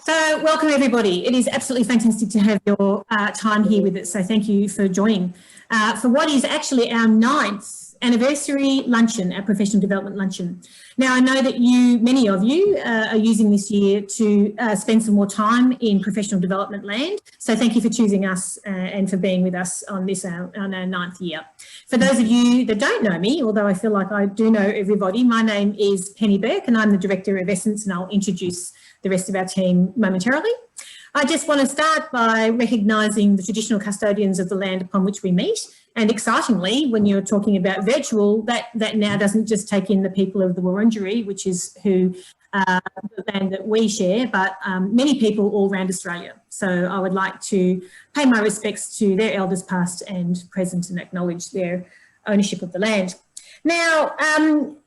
So welcome everybody. It is absolutely fantastic to have your time here with us. So thank you for joining for what is actually our 9th anniversary luncheon, our professional development luncheon. Now I know that many of you are using this year to spend some more time in professional development land. So thank you for choosing us and for being with us on this on our 9th year. For those of you that don't know me, although I feel like I do know everybody, my name is Penny Burke and I'm the Director of Essence, and I'll introduce the rest of our team momentarily. I just want to start by recognising the traditional custodians of the land upon which we meet. And excitingly, when you're talking about virtual, that now doesn't just take in the people of the Wurundjeri, which is the land that we share, but many people all around Australia. So I would like to pay my respects to their elders past and present and acknowledge their ownership of the land. Now,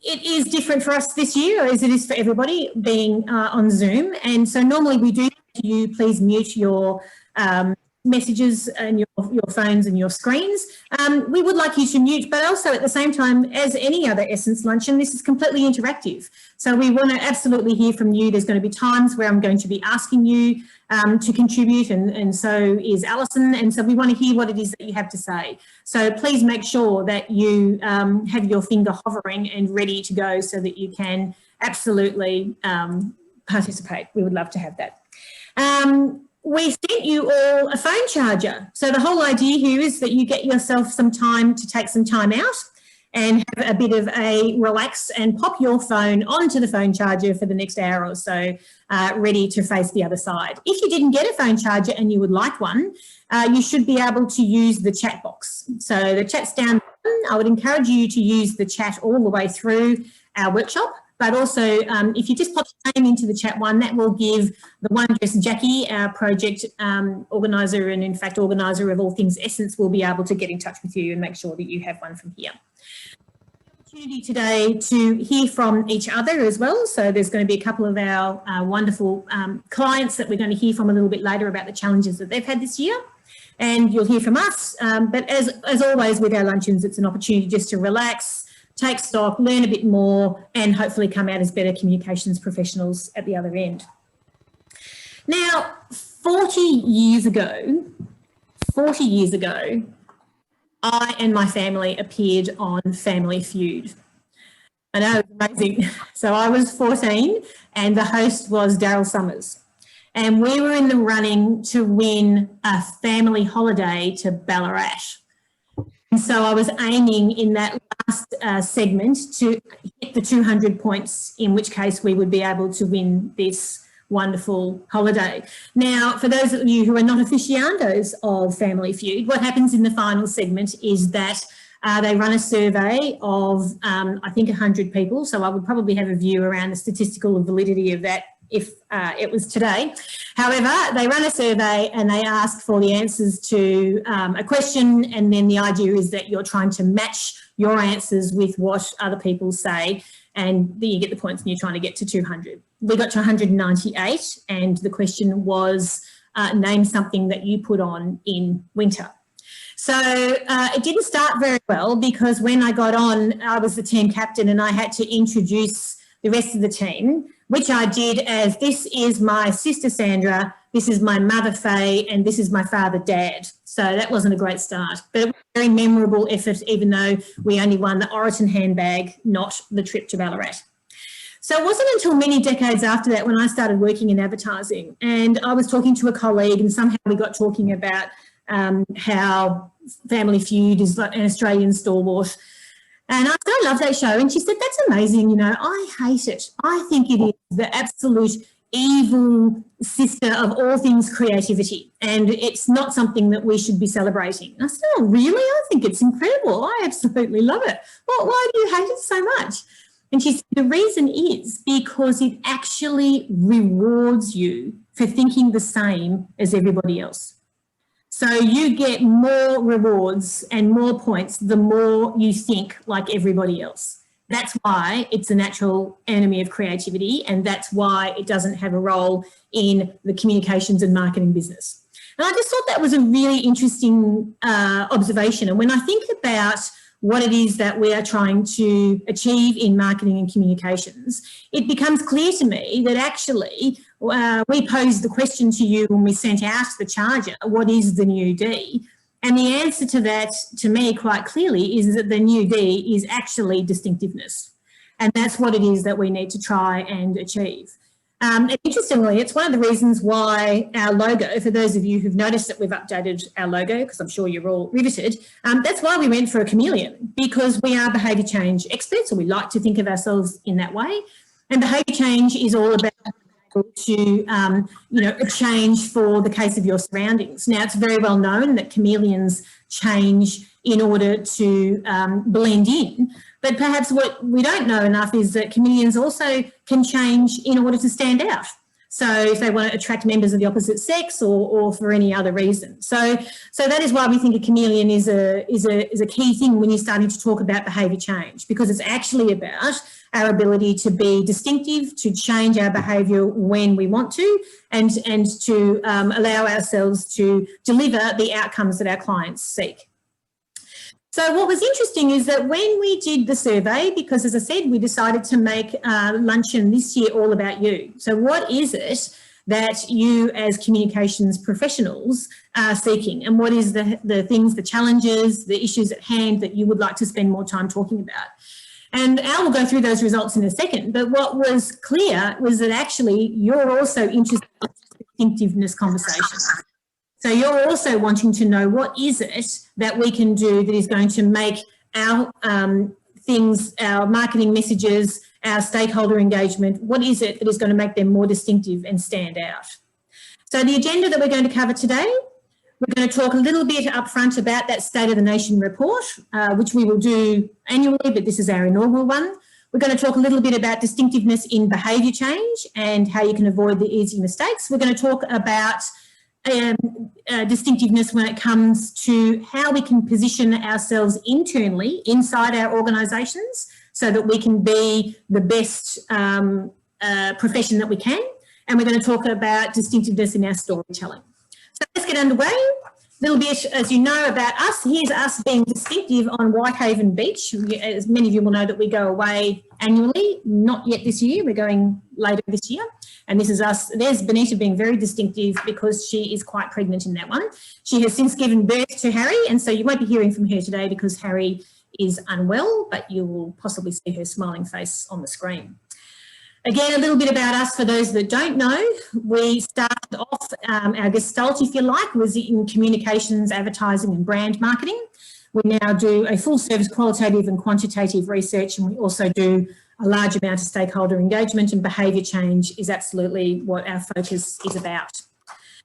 it is different for us this year, as it is for everybody, being on Zoom. And so normally we do to you, please mute your messages and your phones and your screens. We would like you to mute, but also at the same time, as any other Essence Luncheon, this is completely interactive. So we want to absolutely hear from you. There's going to be times where I'm going to be asking you to contribute, and so is Alison, and so we want to hear what it is that you have to say. So please make sure that you have your finger hovering and ready to go so that you can absolutely participate. We would love to have that. We sent you all a phone charger. So the whole idea here is that you get yourself some time to take some time out and have a bit of a relax and pop your phone onto the phone charger for the next hour or so, ready to face the other side. If you didn't get a phone charger and you would like one, you should be able to use the chat box. So the chat's down. I would encourage you to use the chat all the way through our workshop. But also, if you just pop your name into the chat one, that will give the one address Jackie, our project organiser and in fact organiser of all things Essence, will be able to get in touch with you and make sure that you have one from here. Opportunity today to hear from each other as well. So there's going to be a couple of our wonderful clients that we're going to hear from a little bit later about the challenges that they've had this year. And you'll hear from us. But as always with our luncheons, it's an opportunity just to relax, take stock, learn a bit more, and hopefully come out as better communications professionals at the other end. Now, 40 years ago, I and my family appeared on Family Feud. I know, it's amazing. So I was 14 and the host was Daryl Summers. And we were in the running to win a family holiday to Ballarat. And so I was aiming in that last segment to hit the 200 points, in which case we would be able to win this wonderful holiday. Now, for those of you who are not aficionados of Family Feud, what happens in the final segment is that they run a survey of, I think, 100 people. So I would probably have a view around the statistical validity of that if it was today. However, they run a survey and they ask for the answers to a question, and then the idea is that you're trying to match your answers with what other people say, and then you get the points and you're trying to get to 200. We got to 198 and the question was name something that you put on in winter. So it didn't start very well, because when I got on, I was the team captain and I had to introduce the rest of the team, which I did as, this is my sister Sandra, this is my mother Faye, and this is my father Dad. So that wasn't a great start, but it was a very memorable effort, even though we only won the Oroton handbag, not the trip to Ballarat. So it wasn't until many decades after that when I started working in advertising, and I was talking to a colleague and somehow we got talking about how Family Feud is like an Australian stalwart. And I said, I love that show. And she said, that's amazing. You know, I hate it. I think it is the absolute evil sister of all things creativity. And it's not something that we should be celebrating. And I said, oh, really? I think it's incredible. I absolutely love it. Well, why do you hate it so much? And she said, the reason is because it actually rewards you for thinking the same as everybody else. So you get more rewards and more points the more you think like everybody else. That's why it's a natural enemy of creativity, and that's why it doesn't have a role in the communications and marketing business. And I just thought that was a really interesting observation. And when I think about what it is that we are trying to achieve in marketing and communications, it becomes clear to me that actually we posed the question to you when we sent out the charger, what is the new D? And the answer to that, to me, quite clearly, is that the new D is actually distinctiveness. And that's what it is that we need to try and achieve. And interestingly, it's one of the reasons why our logo, for those of you who've noticed that we've updated our logo, because I'm sure you're all riveted, that's why we went for a chameleon, because we are behaviour change experts, or we like to think of ourselves in that way. And behaviour change is all about to, a change for the case of your surroundings. Now, it's very well known that chameleons change in order to blend in. But perhaps what we don't know enough is that chameleons also can change in order to stand out. So if they want to attract members of the opposite sex or for any other reason. So that is why we think a chameleon is a key thing when you're starting to talk about behaviour change, because it's actually about our ability to be distinctive, to change our behaviour when we want to, and to allow ourselves to deliver the outcomes that our clients seek. So what was interesting is that when we did the survey, because as I said, we decided to make Luncheon this year all about you. So what is it that you as communications professionals are seeking, and what is the things, the challenges, the issues at hand that you would like to spend more time talking about? And Al will go through those results in a second, but what was clear was that actually you're also interested in distinctiveness conversations. So you're also wanting to know what is it that we can do that is going to make our things, our marketing messages, our stakeholder engagement, what is it that is going to make them more distinctive and stand out? So the agenda that we're going to cover today, we're going to talk a little bit up front about that State of the Nation report, which we will do annually, but this is our inaugural one. We're going to talk a little bit about distinctiveness in behaviour change and how you can avoid the easy mistakes. We're going to talk about distinctiveness when it comes to how we can position ourselves internally inside our organisations so that we can be the best profession that we can. And we're going to talk about distinctiveness in our storytelling. So let's get underway. A little bit, as you know, about us. Here's us being distinctive on Whitehaven Beach. As many of you will know that we go away annually, not yet this year, we're going later this year. And this is us. There's Benita being very distinctive because she is quite pregnant in that one. She has since given birth to Harry, and so you won't be hearing from her today because Harry is unwell, but you will possibly see her smiling face on the screen. Again, a little bit about us for those that don't know. We started off, our gestalt, if you like, was in communications, advertising and brand marketing. We now do a full service qualitative and quantitative research, and we also do a large amount of stakeholder engagement, and behaviour change is absolutely what our focus is about.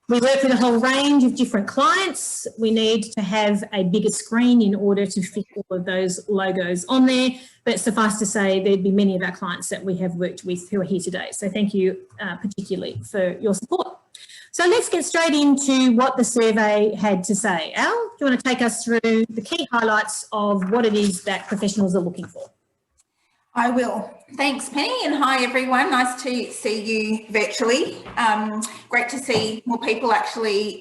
We work with a whole range of different clients. We need to have a bigger screen in order to fit all of those logos on there, but suffice to say there'd be many of our clients that we have worked with who are here today. So thank you particularly for your support. So let's get straight into what the survey had to say. Al, do you want to take us through the key highlights of what it is that professionals are looking for? I will. Thanks, Penny, and hi everyone. Nice to see you virtually. Great to see more people actually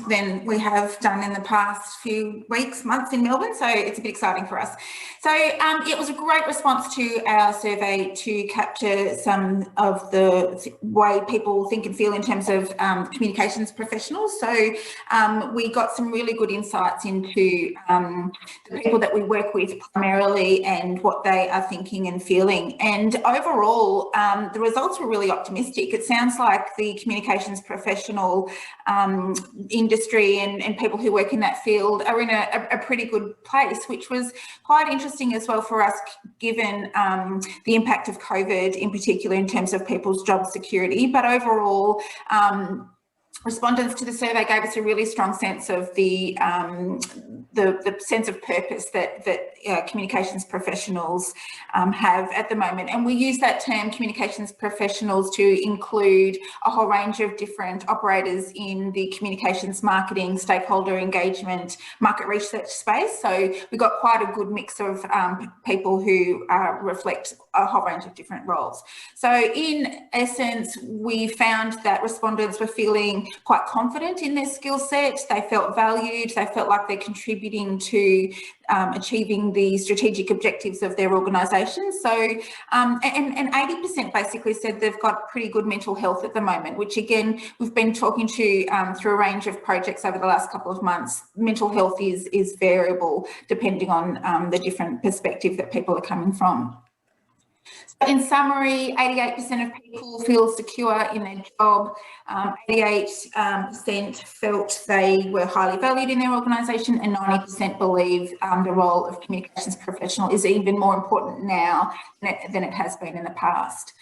than we have done in the past few weeks, months in Melbourne, so it's a bit exciting for us. So it was a great response to our survey to capture some of the way people think and feel in terms of communications professionals. So we got some really good insights into the people that we work with primarily and what they are thinking and feeling. And overall, the results were really optimistic. It sounds like the communications professional industry and people who work in that field are in a pretty good place, which was quite interesting as well for us, given the impact of COVID in particular in terms of people's job security. But overall, respondents to the survey gave us a really strong sense of the sense of purpose that communications professionals have at the moment. And we use that term communications professionals to include a whole range of different operators in the communications marketing, stakeholder engagement, market research space. So we've got quite a good mix of people who reflect a whole range of different roles. So in essence, we found that respondents were feeling quite confident in their skill set. They felt valued. They felt like they're contributing to achieving the strategic objectives of their organisation. So, and 80% basically said they've got pretty good mental health at the moment, which again, we've been talking to through a range of projects over the last couple of months. Mental health is variable depending on the different perspective that people are coming from. So in summary, 88% of people feel secure in their job, 88% felt they were highly valued in their organisation, and 90% believe the role of communications professional is even more important now than it has been in the past.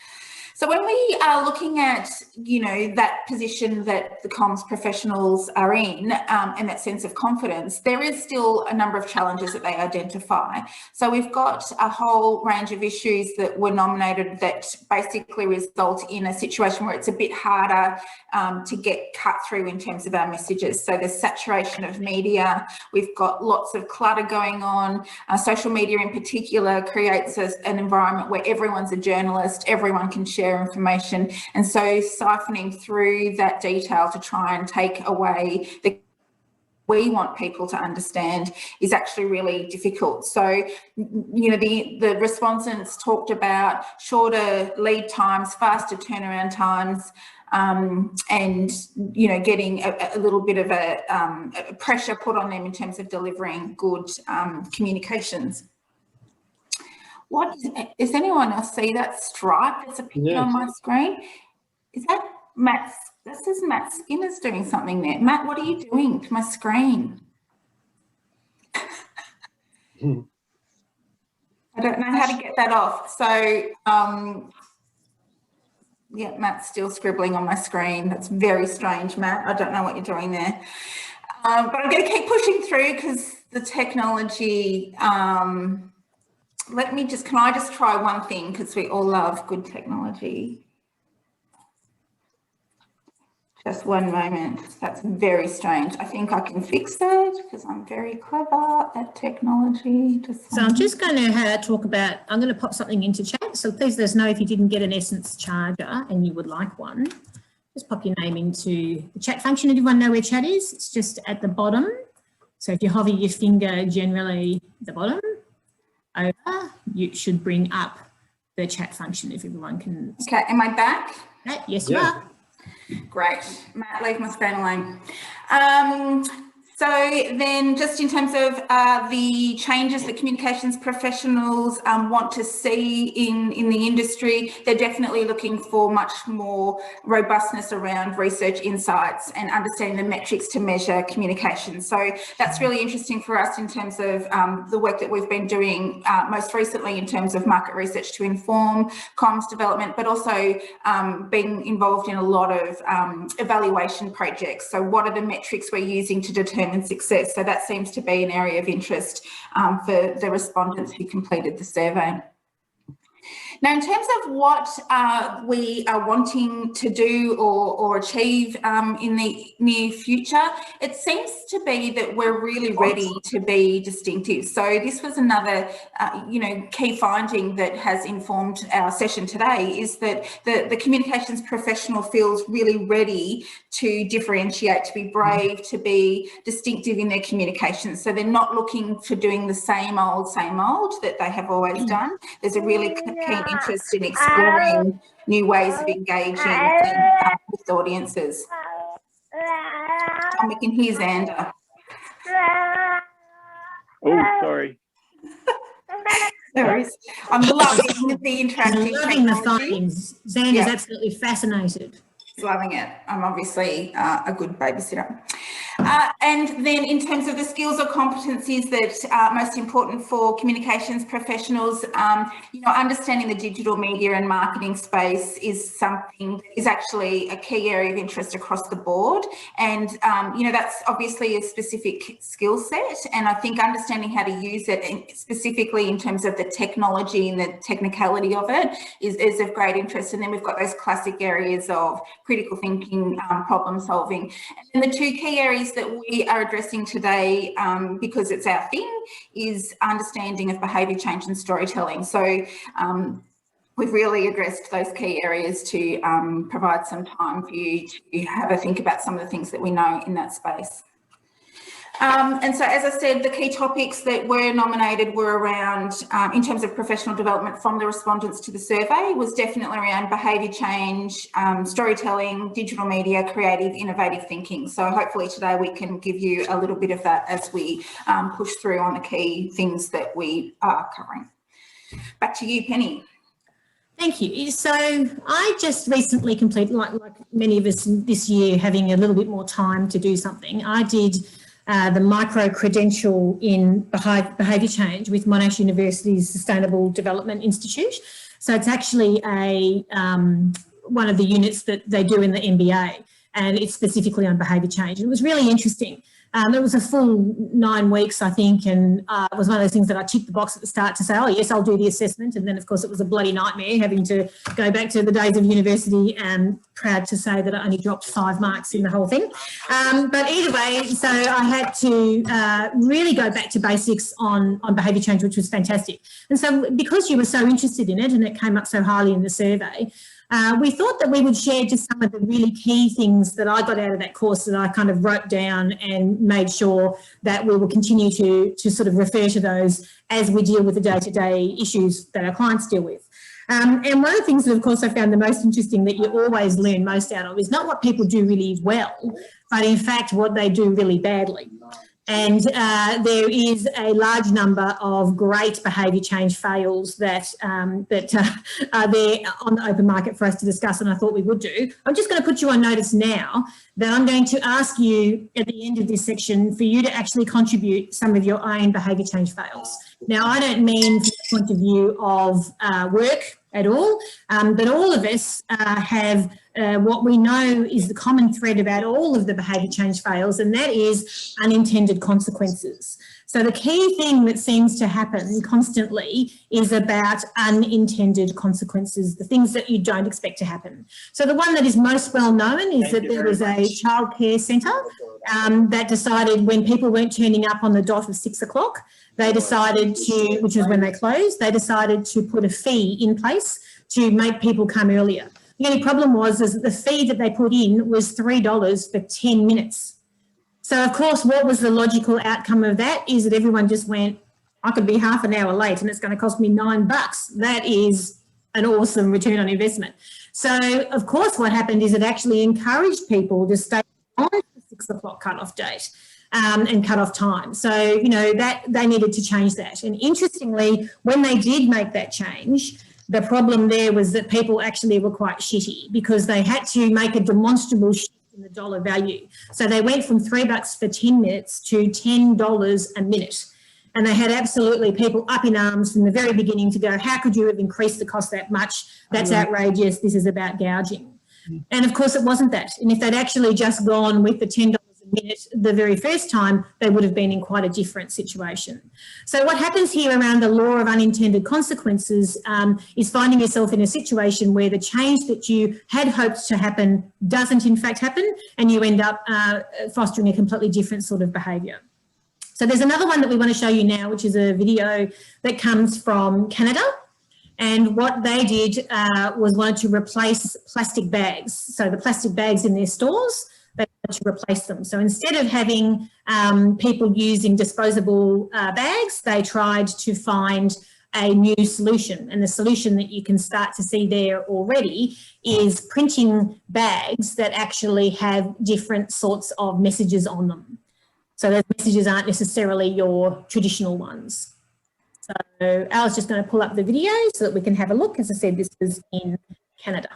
So when we are looking at, you know, that position that the comms professionals are in and that sense of confidence, there is still a number of challenges that they identify. So we've got a whole range of issues that were nominated that basically result in a situation where it's a bit harder to get cut through in terms of our messages. So there's saturation of media. We've got lots of clutter going on. Social media in particular creates an environment where everyone's a journalist, everyone can share information, and so siphoning through that detail to try and take away the we want people to understand is actually really difficult. So, you know, the respondents talked about shorter lead times, faster turnaround times, and, you know, getting a little bit of a pressure put on them in terms of delivering good communications. What is anyone else see that stripe that's appearing on my screen? Is that Matt? This is Matt Skinner's doing something there. Matt, what are you doing to my screen? I don't know how to get that off. So, yeah, Matt's still scribbling on my screen. That's very strange, Matt. I don't know what you're doing there. But I'm going to keep pushing through because the technology... can I just try one thing, because we all love good technology. Just one moment. That's very strange. I think I can fix that because I'm very clever at technology. So I'm just going to talk about, I'm going to pop something into chat. So please let us know if you didn't get an Essence charger and you would like one. Just pop your name into the chat function. Everyone know where chat is? It's just at the bottom. So if you hover your finger generally at the bottom over, you should bring up the chat function if everyone can. Okay, am I back? Yes, you are. Great. Matt, leave my screen alone. So then just in terms of the changes that communications professionals want to see in the industry, they're definitely looking for much more robustness around research insights and understanding the metrics to measure communication. So that's really interesting for us in terms of the work that we've been doing most recently in terms of market research to inform comms development, but also being involved in a lot of evaluation projects. So what are the metrics we're using to determine success? So that seems to be an area of interest for the respondents who completed the survey. Now, in terms of what we are wanting to do or achieve in the near future, it seems to be that we're really ready to be distinctive. So this was another, key finding that has informed our session today, is that the communications professional feels really ready to differentiate, to be brave, to be distinctive in their communications. So they're not looking for doing the same old that they have always done. There's a really keen interest in exploring new ways of engaging with audiences. And we can hear Xander. Oh, sorry. No worries. I'm loving the interactive loving the technology. findings. Xander's absolutely fascinated. Loving it. I'm obviously a good babysitter. And then in terms of the skills or competencies that are most important for communications professionals, understanding the digital media and marketing space is something that is actually a key area of interest across the board. And, that's obviously a specific skill set. And I think understanding how to use it, and specifically in terms of the technology and the technicality of it, is of great interest. And then we've got those classic areas of critical thinking, problem solving. And the two key areas that we are addressing today, because it's our thing, is understanding of behaviour change and storytelling. So we've really addressed those key areas to provide some time for you to have a think about some of the things that we know in that space. And so, as I said, the key topics that were nominated were around, in terms of professional development from the respondents to the survey, was definitely around behaviour change, storytelling, digital media, creative, innovative thinking. So hopefully today we can give you a little bit of that as we push through on the key things that we are covering. Back to you, Penny. Thank you. So I just recently completed, like many of us this year, having a little bit more time to do something. I did the micro-credential in behaviour change with Monash University's Sustainable Development Institute. So it's actually one of the units that they do in the MBA, and it's specifically on behaviour change. It was really interesting. It was a full 9 weeks, I think, and it was one of those things that I ticked the box at the start to say, oh, yes, I'll do the assessment. And then, of course, it was a bloody nightmare having to go back to the days of university, and proud to say that I only dropped 5 marks in the whole thing. But either way, so I had to really go back to basics on behaviour change, which was fantastic. And so because you were so interested in it and it came up so highly in the survey, we thought that we would share just some of the really key things that I got out of that course that I kind of wrote down and made sure that we will continue to sort of refer to those as we deal with the day-to-day issues that our clients deal with. And one of the things that, of course, I found the most interesting that you always learn most out of is not what people do really well, but in fact what they do really badly. And there is a large number of great behaviour change fails that are there on the open market for us to discuss, and I thought we would do. I'm just going to put you on notice now that I'm going to ask you at the end of this section for you to actually contribute some of your own behaviour change fails. Now, I don't mean from the point of view of work at all, but all of us have what we know is the common thread about all of the behaviour change fails, and that is unintended consequences. So the key thing that seems to happen constantly is about unintended consequences, the things that you don't expect to happen. So the one that is most well known is that there was a childcare centre that decided when people weren't turning up on the dot of 6 o'clock, they decided to, which was when they closed, they decided to put a fee in place to make people come earlier. The only problem was is that the fee that they put in was $3 for 10 minutes. So, of course, what was the logical outcome of that is that everyone just went, I could be half an hour late and it's going to cost me $9. That is an awesome return on investment. So, of course, what happened is it actually encouraged people to stay on the 6 o'clock cut-off date. And cut off time. So, you know, that they needed to change that. And interestingly, when they did make that change, the problem there was that people actually were quite shitty because they had to make a demonstrable shift in the dollar value. So they went from $3 for 10 minutes to $10 a minute. And they had absolutely people up in arms from the very beginning to go, how could you have increased the cost that much? That's outrageous. This is about gouging. And of course it wasn't that. And if they'd actually just gone with the $10 minute the very first time, they would have been in quite a different situation. So what happens here around the law of unintended consequences is finding yourself in a situation where the change that you had hoped to happen doesn't in fact happen, and you end up fostering a completely different sort of behaviour. So there's another one that we want to show you now, which is a video that comes from Canada. And what they did was wanted to replace plastic bags. So the plastic bags in their stores, they wanted to replace them. So instead of having people using disposable bags, they tried to find a new solution. And the solution that you can start to see there already is printing bags that actually have different sorts of messages on them. So those messages aren't necessarily your traditional ones. So Al's just going to pull up the video so that we can have a look. As I said, this was in Canada.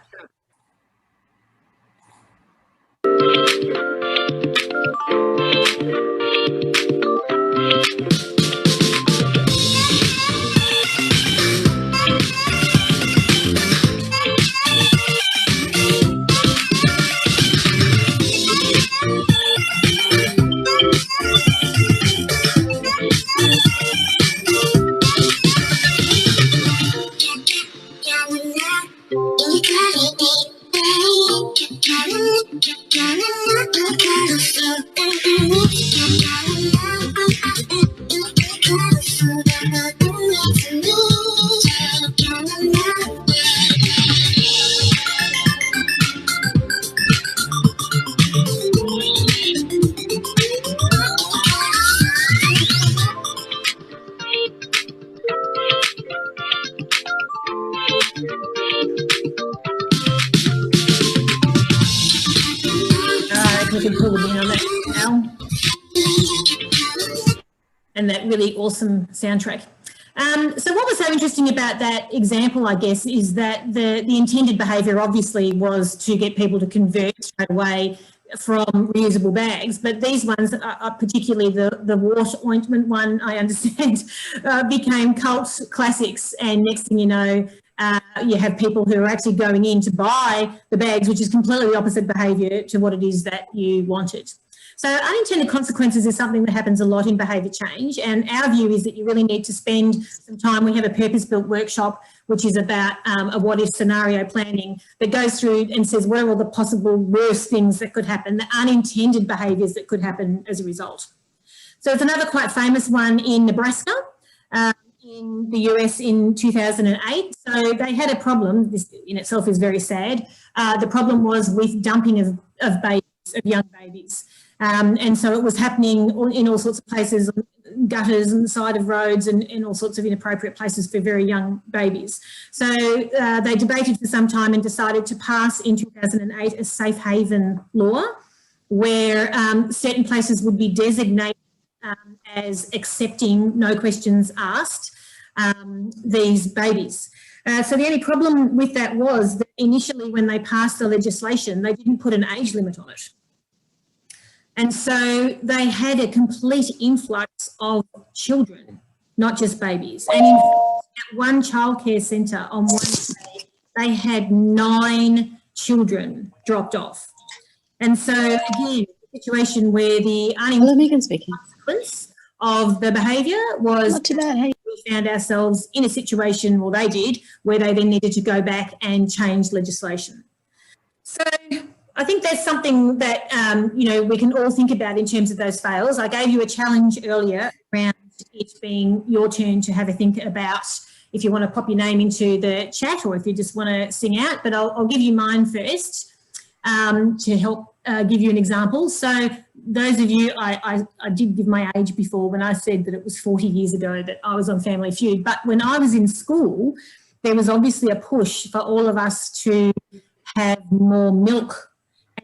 we can pull them in on that now. And that really awesome soundtrack. So what was so interesting about that example, I guess, is that the intended behaviour obviously was to get people to convert straight away from reusable bags, but these ones, particularly the wart ointment one, I understand, became cult classics. And next thing you know, you have people who are actually going in to buy the bags, which is completely the opposite behaviour to what it is that you wanted. So unintended consequences is something that happens a lot in behaviour change, and our view is that you really need to spend some time. We have a purpose-built workshop which is about a what-if scenario planning that goes through and says what are all the possible worst things that could happen, the unintended behaviours that could happen as a result. So it's another quite famous one in Nebraska, in the US in 2008. So they had a problem. This in itself is very sad. The problem was with dumping of babies, of young babies. And so it was happening in all sorts of places, gutters and the side of roads and all sorts of inappropriate places for very young babies. So they debated for some time and decided to pass in 2008 a safe haven law where certain places would be designated as accepting, no questions asked, these babies. So the only problem with that was that initially when they passed the legislation, they didn't put an age limit on it. And so they had a complete influx of children, not just babies. And in at one childcare centre on one day, they had 9 children dropped off. And so again, a situation where the unintended consequence of the behaviour was not too bad, hey. We found ourselves in a situation, well, they did, where they then needed to go back and change legislation. So I think that's something that, you know, we can all think about in terms of those fails. I gave you a challenge earlier around it being your turn to have a think about if you want to pop your name into the chat or if you just want to sing out, but I'll give you mine first to help give you an example. So those of you, I did give my age before when I said that it was 40 years ago that I was on Family Feud, but when I was in school, there was obviously a push for all of us to have more milk.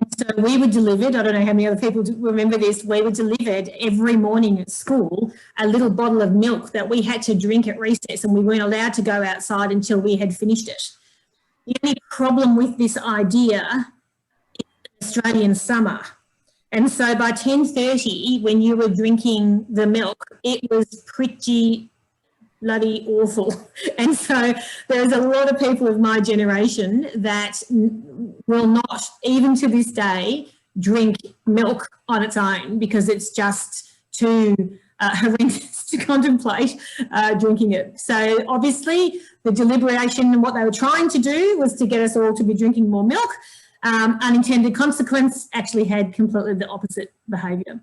And so we were delivered, I don't know how many other people remember this, we were delivered every morning at school a little bottle of milk that we had to drink at recess, and we weren't allowed to go outside until we had finished it. The only problem with this idea is Australian summer. And so by 10:30, when you were drinking the milk, it was pretty bloody awful. And so there's a lot of people of my generation that will not, even to this day, drink milk on its own because it's just too horrendous to contemplate drinking it. So obviously the deliberation and what they were trying to do was to get us all to be drinking more milk. Unintended consequence actually had completely the opposite behaviour.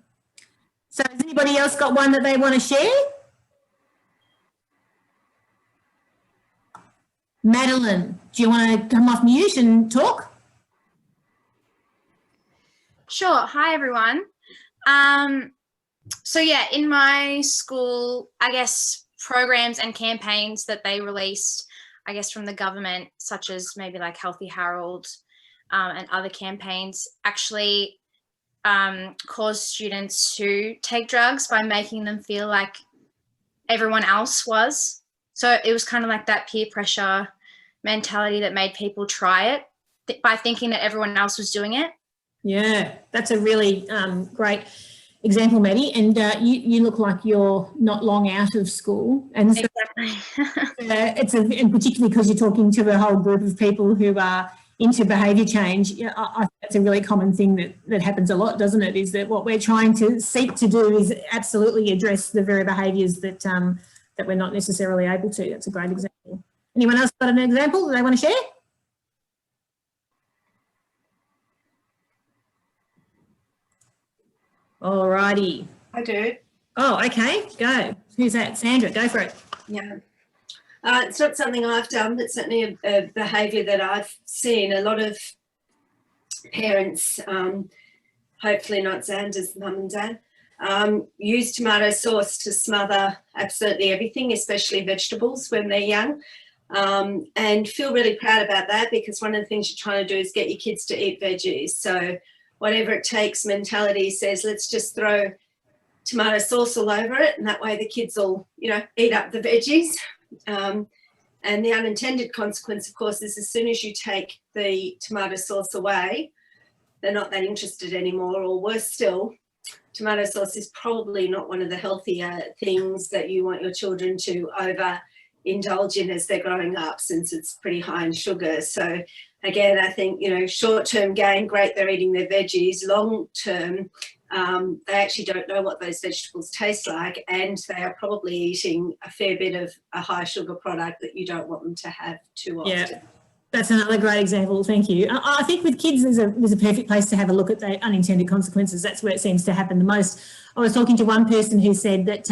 So has anybody else got one that they want to share? Madeline, do you want to come off mute and talk? Sure. Hi, everyone. So yeah, in my school, I guess programs and campaigns that they released, I guess from the government, such as maybe like Healthy Harold and other campaigns, actually caused students to take drugs by making them feel like everyone else was. So it was kind of like that peer pressure mentality that made people try it by thinking that everyone else was doing it. Yeah, that's a really great example, Maddie. And you look like you're not long out of school. And so, exactly. and particularly because you're talking to a whole group of people who are into behaviour change, I think that's a really common thing that happens a lot, doesn't it? Is that what we're trying to seek to do is absolutely address the very behaviours that that we're not necessarily able to. That's a great example. Anyone else got an example that they want to share? All righty. I do. Oh, okay, go. Who's that? Sandra, go for it. Yeah. It's not something I've done, but certainly a behaviour that I've seen. A lot of parents, hopefully not Xander's mum and dad, use tomato sauce to smother absolutely everything, especially vegetables when they're young, and feel really proud about that because one of the things you're trying to do is get your kids to eat veggies. So whatever it takes mentality says, let's just throw tomato sauce all over it, and that way the kids will, you know, eat up the veggies. And the unintended consequence, of course, is as soon as you take the tomato sauce away, they're not that interested anymore, or worse still, tomato sauce is probably not one of the healthier things that you want your children to overindulge in as they're growing up, since it's pretty high in sugar. So again, I think, you know, short-term gain, great, they're eating their veggies. Long-term, they actually don't know what those vegetables taste like, and they are probably eating a fair bit of a high sugar product that you don't want them to have too often. Yeah. That's another great example. Thank you. I think with kids, there's a perfect place to have a look at the unintended consequences. That's where it seems to happen the most. I was talking to one person who said that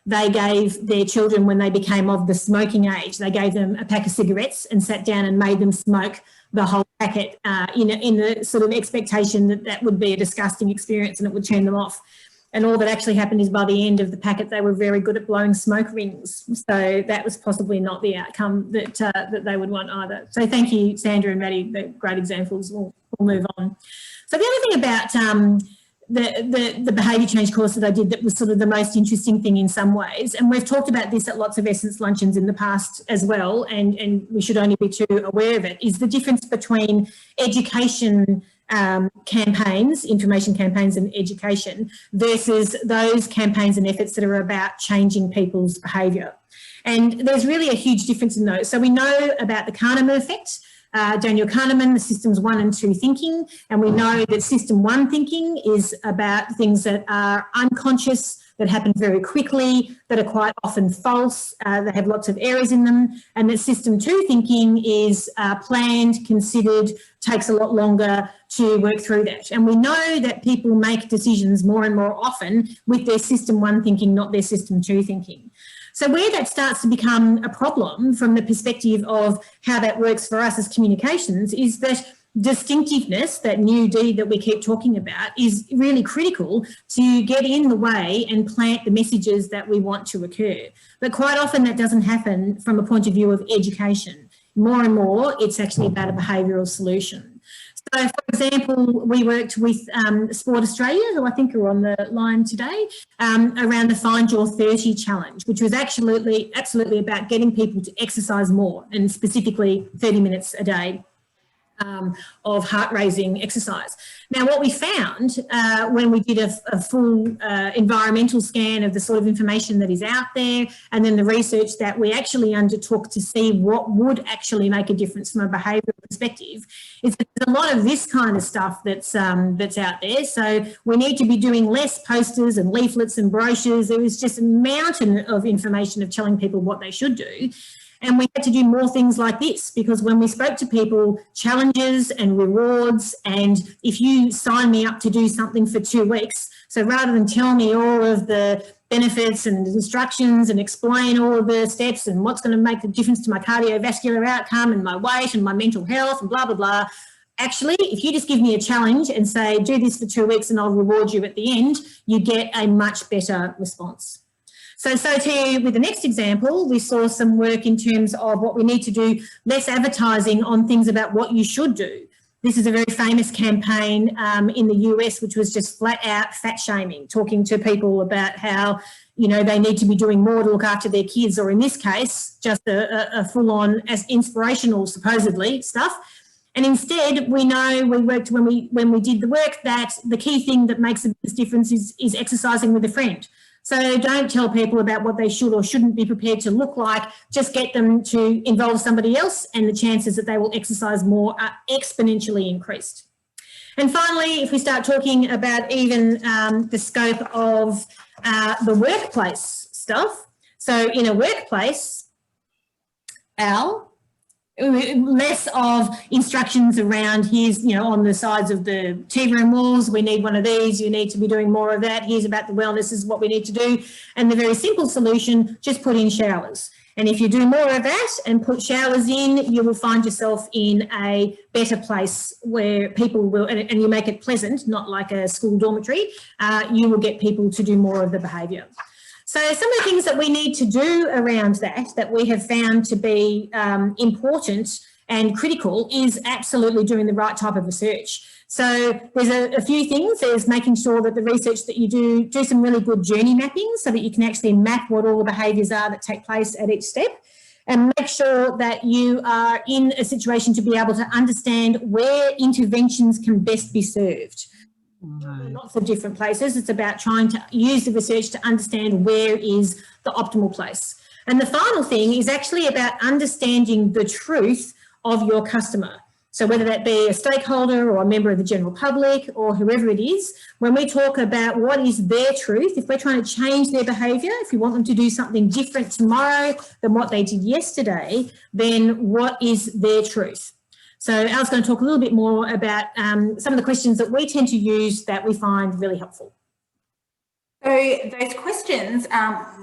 they gave their children, when they became of the smoking age, they gave them a pack of cigarettes and sat down and made them smoke the whole packet in the sort of expectation that that would be a disgusting experience and it would turn them off. And all that actually happened is by the end of the packet, they were very good at blowing smoke rings. So that was possibly not the outcome that that they would want either. So thank you, Sandra and Maddie, they're great examples. We'll move on. So the other thing about the behaviour change course that I did that was sort of the most interesting thing in some ways, and we've talked about this at lots of Essence luncheons in the past as well, and we should only be too aware of it, is the difference between education campaigns, information campaigns and education versus those campaigns and efforts that are about changing people's behaviour. And there's really a huge difference in those. So we know about the Kahneman effect, Daniel Kahneman, the systems 1 and 2 thinking, and we know that system 1 thinking is about things that are unconscious, that happen very quickly, that are quite often false, that have lots of errors in them, and that system 2 thinking is planned, considered, takes a lot longer to work through that. And we know that people make decisions more and more often with their system 1 thinking, not their system 2 thinking. So where that starts to become a problem from the perspective of how that works for us as communications is that distinctiveness, that new D that we keep talking about, is really critical to get in the way and plant the messages that we want to occur. But quite often that doesn't happen from a point of view of education. More and more, it's actually about a behavioural solution. So, for example, we worked with Sport Australia, who I think are on the line today, around the Find Your 30 challenge, which was absolutely about getting people to exercise more, and specifically 30 minutes a day of heart-raising exercise. Now, what we found when we did a full environmental scan of the sort of information that is out there, and then the research that we actually undertook to see what would actually make a difference from a behavioural perspective, is that there's a lot of this kind of stuff that's out there. So we need to be doing less posters and leaflets and brochures. There was just a mountain of information of telling people what they should do. And we had to do more things like this, because when we spoke to people, challenges and rewards, and if you sign me up to do something for 2 weeks, so rather than tell me all of the benefits and the instructions and explain all of the steps and what's going to make the difference to my cardiovascular outcome and my weight and my mental health and blah, blah, blah, actually, if you just give me a challenge and say, do this for 2 weeks and I'll reward you at the end, you get a much better response. So too, with the next example, we saw some work in terms of what we need to do, less advertising on things about what you should do. This is a very famous campaign in the US, which was just flat out fat shaming, talking to people about how, you know, they need to be doing more to look after their kids, or in this case, just a full-on as inspirational, supposedly, stuff. And instead, we know we worked when we did the work that the key thing that makes the biggest difference is exercising with a friend. So don't tell people about what they should or shouldn't be prepared to look like. Just get them to involve somebody else, and the chances that they will exercise more are exponentially increased. And finally, if we start talking about even the scope of the workplace stuff. So in a workplace, less of instructions around, here's, you know, on the sides of the tea room walls, we need one of these, you need to be doing more of that, here's about the wellness, this is what we need to do. And the very simple solution, just put in showers. And if you do more of that and put showers in, you will find yourself in a better place where people will, and you make it pleasant, not like a school dormitory, you will get people to do more of the behaviour. So some of the things that we need to do around that we have found to be important and critical is absolutely doing the right type of research. So there's a few things. There's making sure that the research that you do some really good journey mapping so that you can actually map what all the behaviours are that take place at each step, and make sure that you are in a situation to be able to understand where interventions can best be served. Lots of different places. It's about trying to use the research to understand where is the optimal place. And the final thing is actually about understanding the truth of your customer. So whether that be a stakeholder or a member of the general public or whoever it is, when we talk about what is their truth, if we're trying to change their behaviour, if you want them to do something different tomorrow than what they did yesterday, then what is their truth? So Al's going to talk a little bit more about some of the questions that we tend to use that we find really helpful. So those questions are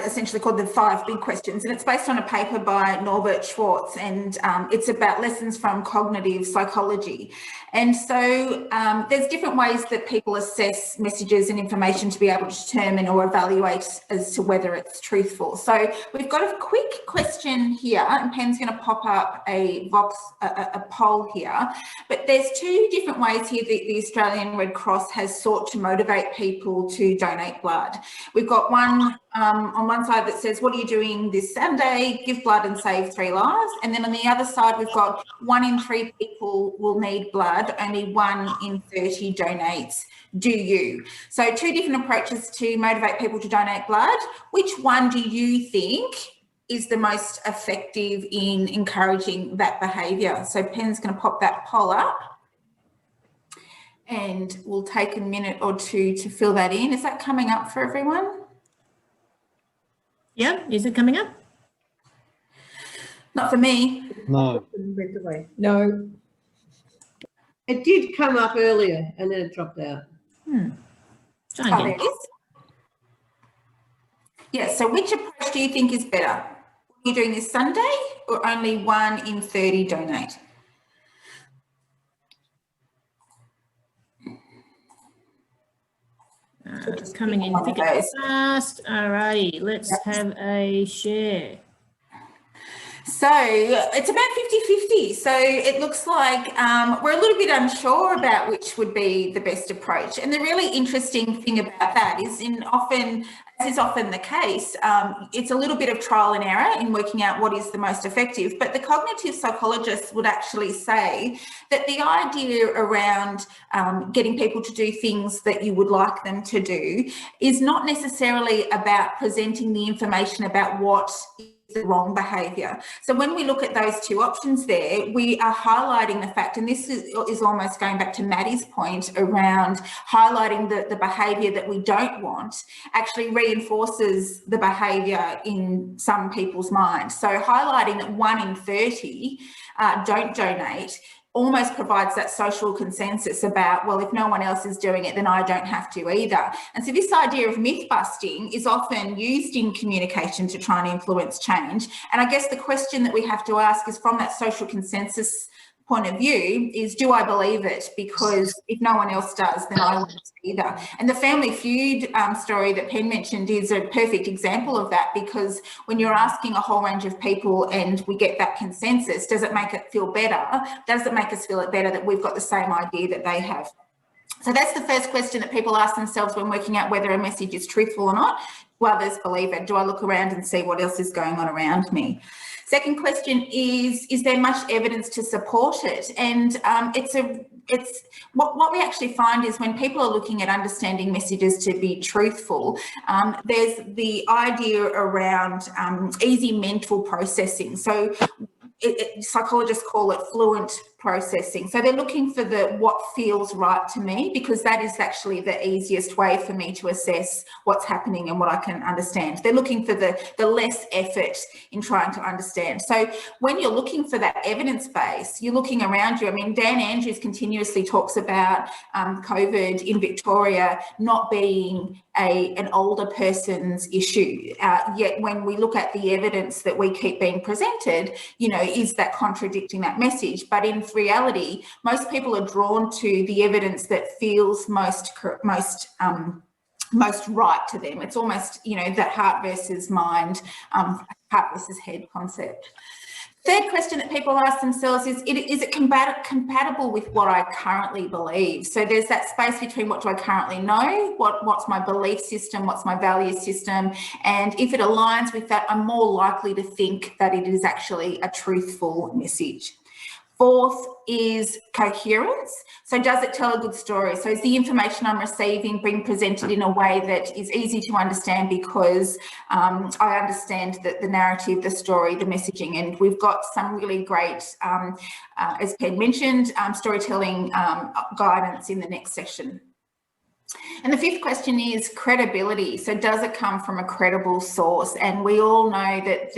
essentially called the 5 big questions, and it's based on a paper by Norbert Schwartz, and it's about lessons from cognitive psychology. And so there's different ways that people assess messages and information to be able to determine or evaluate as to whether it's truthful. So we've got a quick question here, and Pen's going to pop up a poll here, but there's 2 different ways here that the Australian Red Cross has sought to motivate people to donate blood. We've got one on one side that says, what are you doing this Saturday? Give blood and save 3 lives. And then on the other side, we've got 1 in 3 people will need blood, only 1 in 30 donates. Do you? So 2 different approaches to motivate people to donate blood. Which one do you think is the most effective in encouraging that behaviour? So Pen's going to pop that poll up, and we'll take a minute or 2 to fill that in. Is that coming up for everyone? Yeah, is it coming up? Not for me. No. No. It did come up earlier and then it dropped out. Try Oh, there again. it is. Yeah, so which approach do you think is better? Are you doing this Sunday or only 1 in 30 donate? It's coming in thick and fast. All righty, let's have a share. So it's about 50-50. So it looks like we're a little bit unsure about which would be the best approach. And the really interesting thing about that is as is often the case, it's a little bit of trial and error in working out what is the most effective. But the cognitive psychologists would actually say that the idea around getting people to do things that you would like them to do is not necessarily about presenting the information about what the wrong behaviour. So when we look at those 2 options there, we are highlighting the fact, and this is almost going back to Maddie's point around highlighting the behaviour that we don't want actually reinforces the behaviour in some people's minds. So highlighting that 1 in 30 don't donate almost provides that social consensus about, well, if no one else is doing it, then I don't have to either. And so this idea of myth busting is often used in communication to try and influence change. And I guess the question that we have to ask is, from that social consensus point of view, is, do I believe it? Because if no one else does, then I won't either. And the Family Feud story that Pen mentioned is a perfect example of that, because when you're asking a whole range of people and we get that consensus, does it make it feel better? Does it make us feel it better that we've got the same idea that they have? So that's the first question that people ask themselves when working out whether a message is truthful or not. Do others believe it? Do I look around and see what else is going on around me? Second question is there much evidence to support it? And it's what we actually find is when people are looking at understanding messages to be truthful, there's the idea around easy mental processing. So psychologists call it fluent processing. So they're looking for what feels right to me, because that is actually the easiest way for me to assess what's happening and what I can understand. They're looking for the less effort in trying to understand. So when you're looking for that evidence base, you're looking around you. I mean, Dan Andrews continuously talks about COVID in Victoria not being an older person's issue. Yet when we look at the evidence that we keep being presented, you know, is that contradicting that message? But in reality, most people are drawn to the evidence that feels most right to them. It's almost, you know, that heart versus mind, heart versus head concept. third question that people ask themselves is it compatible with what I currently believe? So there's that space between what do I currently know, what's my belief system, what's my value system, and if it aligns with that, I'm more likely to think that it is actually a truthful message. Fourth is coherence. So does it tell a good story? So is the information I'm receiving being presented in a way that is easy to understand because I understand that the narrative, the story, the messaging, and we've got some really great, as Pen mentioned, storytelling guidance in the next session. And the fifth question is credibility. So does it come from a credible source? And we all know that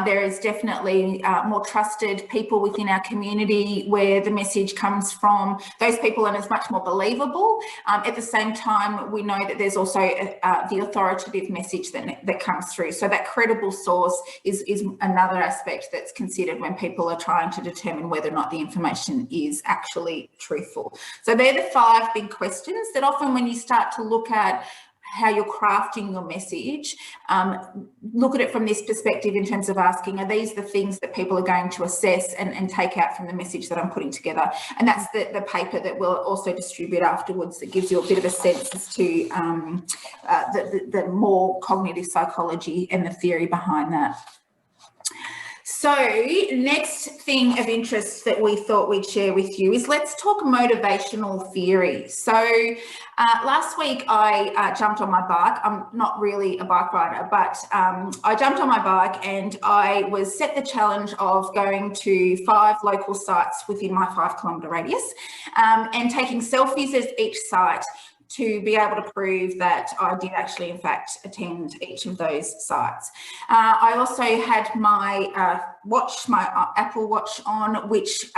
there is definitely more trusted people within our community where the message comes from those people and is much more believable. At the same time, we know that there's also the authoritative message that comes through. So that credible source is another aspect that's considered when people are trying to determine whether or not the information is actually truthful. So they're the 5 big questions that often when you start to look at how you're crafting your message, look at it from this perspective in terms of asking, are these the things that people are going to assess and take out from the message that I'm putting together? And that's the paper that we'll also distribute afterwards that gives you a bit of a sense as to the more cognitive psychology and the theory behind that. So next thing of interest that we thought we'd share with you is let's talk motivational theory. So last week I jumped on my bike. I'm not really a bike rider, but I jumped on my bike and I was set the challenge of going to 5 local sites within my 5-kilometre radius and taking selfies at each site to be able to prove that I did actually, in fact, attend each of those sites. I also had my watch, my Apple Watch on, which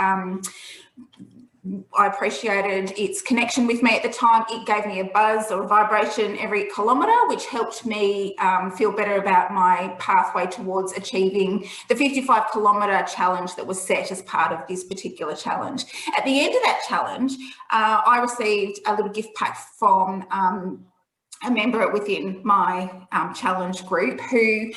I appreciated its connection with me at the time. It gave me a buzz or a vibration every kilometre, which helped me feel better about my pathway towards achieving the 55-kilometre challenge that was set as part of this particular challenge. At the end of that challenge, I received a little gift pack from a member within my challenge group who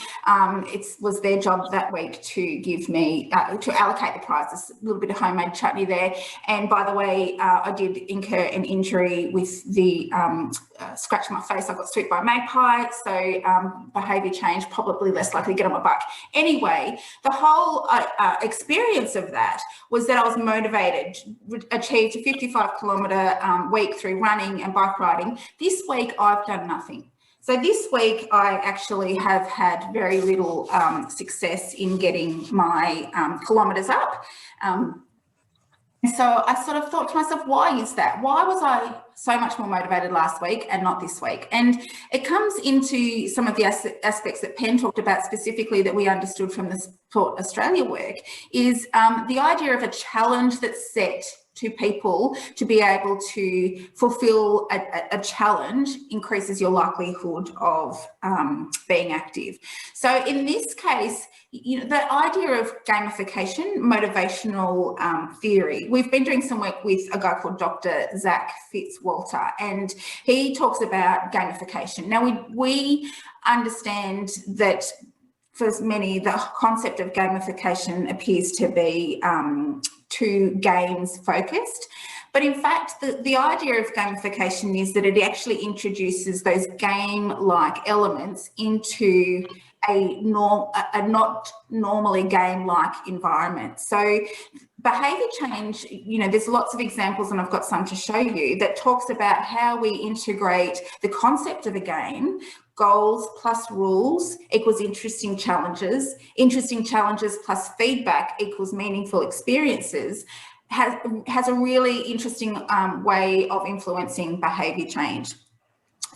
it was their job that week to give me, to allocate the prizes, a little bit of homemade chutney there. And by the way, I did incur an injury with the scratch on my face. I got swooped by a magpie, so behaviour change, probably less likely to get on my bike. Anyway, the whole experience of that was that I was motivated, achieved a 55-kilometre week through running and bike riding. This week I've done nothing. So this week I actually have had very little success in getting my kilometres up. So I sort of thought to myself, why is that? Why was I so much more motivated last week and not this week? And it comes into some of the aspects that Pen talked about specifically that we understood from the Sport Australia work is the idea of a challenge that's set to people to be able to fulfill a challenge increases your likelihood of being active. So in this case, you know, the idea of gamification, motivational theory, we've been doing some work with a guy called Dr. Zach Fitzwalter, and he talks about gamification. Now, we understand that for many, the concept of gamification appears to be too games focused. But in fact, the idea of gamification is that it actually introduces those game-like elements into a not normally game-like environment. So behaviour change, you know, there's lots of examples, and I've got some to show you, that talks about how we integrate the concept of a game. Goals plus rules equals interesting challenges plus feedback equals meaningful experiences, has a really interesting way of influencing behaviour change.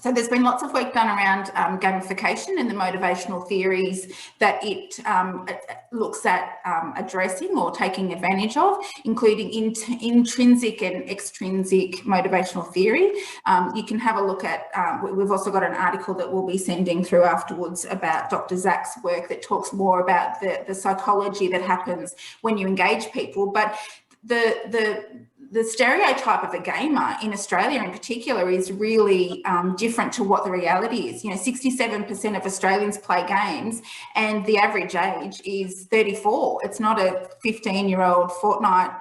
So there's been lots of work done around gamification and the motivational theories that it looks at addressing or taking advantage of, including intrinsic and extrinsic motivational theory. You can have a look at, we've also got an article that we'll be sending through afterwards about Dr. Zach's work that talks more about the psychology that happens when you engage people. But the stereotype of a gamer in Australia in particular is really different to what the reality is. 67% of Australians play games and the average age is 34. It's not a 15-year-old Fortnite,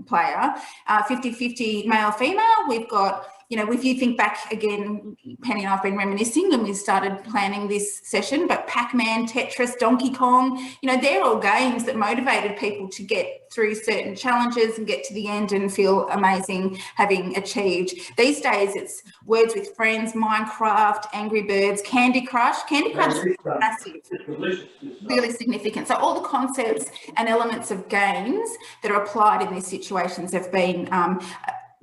player. 50-50 male, female. We've got, if you think back again, Penny and I've been reminiscing when we started planning this session, but Pac-Man, Tetris, Donkey Kong, they're all games that motivated people to get through certain challenges and get to the end and feel amazing having achieved. These days it's Words with Friends, Minecraft, Angry Birds, Candy Crush. Candy Crush is massive, really significant. So all the concepts and elements of games that are applied in these situations have been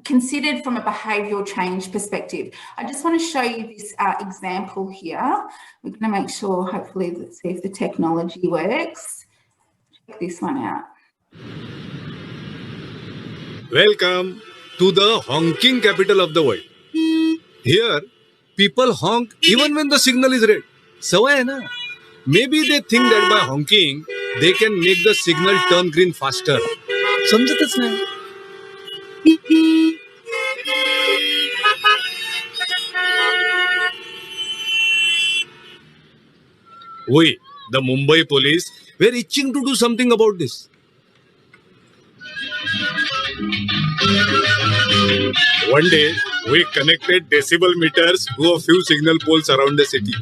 considered from a behavioural change perspective. I just want to show you this example here. We're going to make sure, hopefully, let's see if the technology works. Check this one out. Welcome to the honking capital of the world. Here, people honk even when the signal is red. Sawai hai na? Maybe they think that by honking, they can make the signal turn green faster. समझतच नाही. We, the Mumbai police, were itching to do something about this. One day, we connected decibel meters to a few signal poles around the city.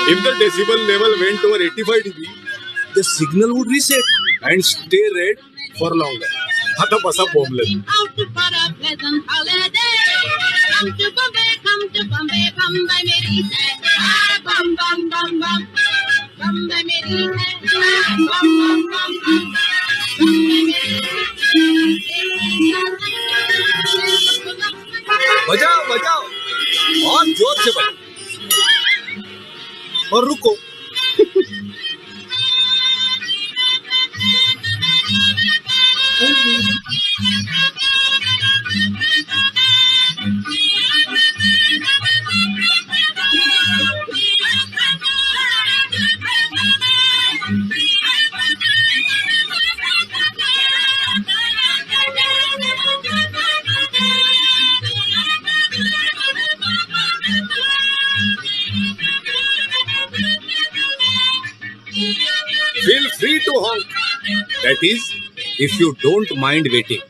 If the decibel level went over 85 dB, the signal would reset and stay red for longer. आता बसा बोंबलत. Out for a pleasant holiday. Come to Bombay, Bombay, मेरी है. Bum bum bum bum. Bombay मेरी है. Bum bum bum bum. Bombay मेरी है. बजाओ बजाओ और जोर से बजाओ और रुको. Feel free to honk. That is, if you don't mind waiting.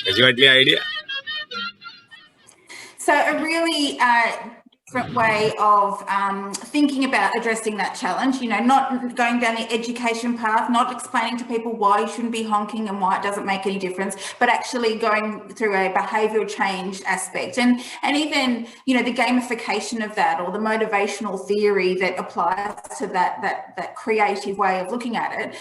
कशी वाटली idea? So a really different way of thinking about addressing that challenge, not going down the education path, not explaining to people why you shouldn't be honking and why it doesn't make any difference, but actually going through a behavioural change aspect. And even, the gamification of that or the motivational theory that applies to that creative way of looking at it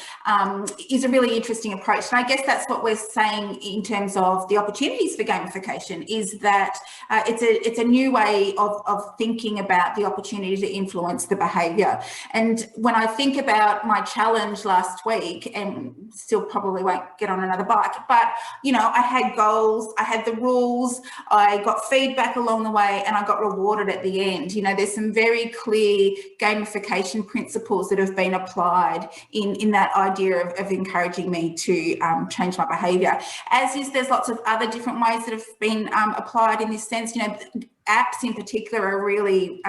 is a really interesting approach. And I guess that's what we're saying in terms of the opportunities for gamification, is that it's a new way of thinking about the opportunity to influence the behaviour. And when I think about my challenge last week, and still probably won't get on another bike, but, I had goals, I had the rules, I got feedback along the way, and I got rewarded at the end. There's some very clear gamification principles that have been applied in that idea of encouraging me to change my behaviour. There's lots of other different ways that have been applied in this sense. Apps in particular are really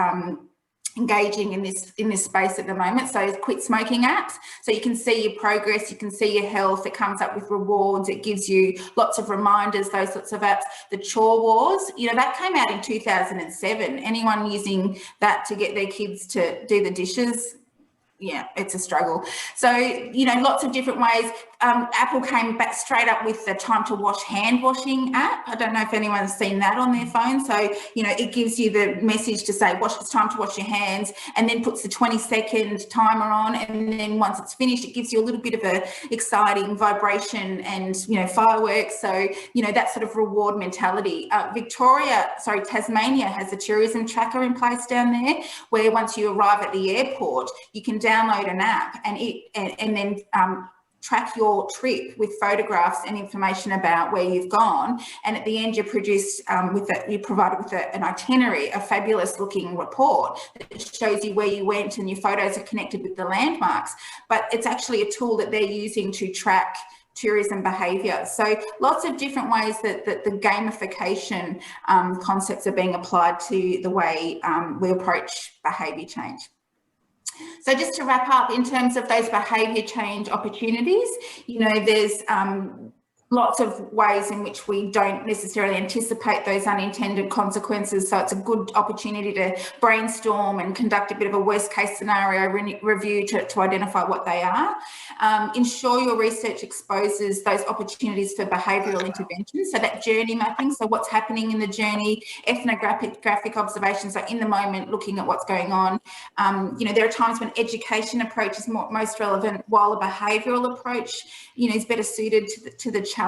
engaging in this space at the moment. So quit smoking apps, so you can see your progress, you can see your health, it comes up with rewards, it gives you lots of reminders, those sorts of apps. The Chore Wars, that came out in 2007. Anyone using that to get their kids to do the dishes, yeah, it's a struggle. So, lots of different ways. Apple came back straight up with the time to wash hand washing app. I don't know if anyone's seen that on their phone. So, it gives you the message to say, it's time to wash your hands, and then puts the 20-second timer on. And then once it's finished, it gives you a little bit of a exciting vibration and, fireworks. So, that sort of reward mentality. Tasmania has a tourism tracker in place down there, where once you arrive at the airport, you can download an app and then track your trip with photographs and information about where you've gone. And at the end, you're provided with an itinerary, a fabulous looking report that shows you where you went, and your photos are connected with the landmarks. But it's actually a tool that they're using to track tourism behaviour. So lots of different ways that the gamification concepts are being applied to the way we approach behaviour change. So just to wrap up, in terms of those behaviour change opportunities, you know, there's lots of ways in which we don't necessarily anticipate those unintended consequences. So it's a good opportunity to brainstorm and conduct a bit of a worst case scenario review to identify what they are. Ensure your research exposes those opportunities for behavioural intervention. So that journey mapping, so what's happening in the journey, ethnographic observations, so in the moment, looking at what's going on. You know, there are times when education approach is most relevant, while a behavioural approach, you know, is better suited to the challenge.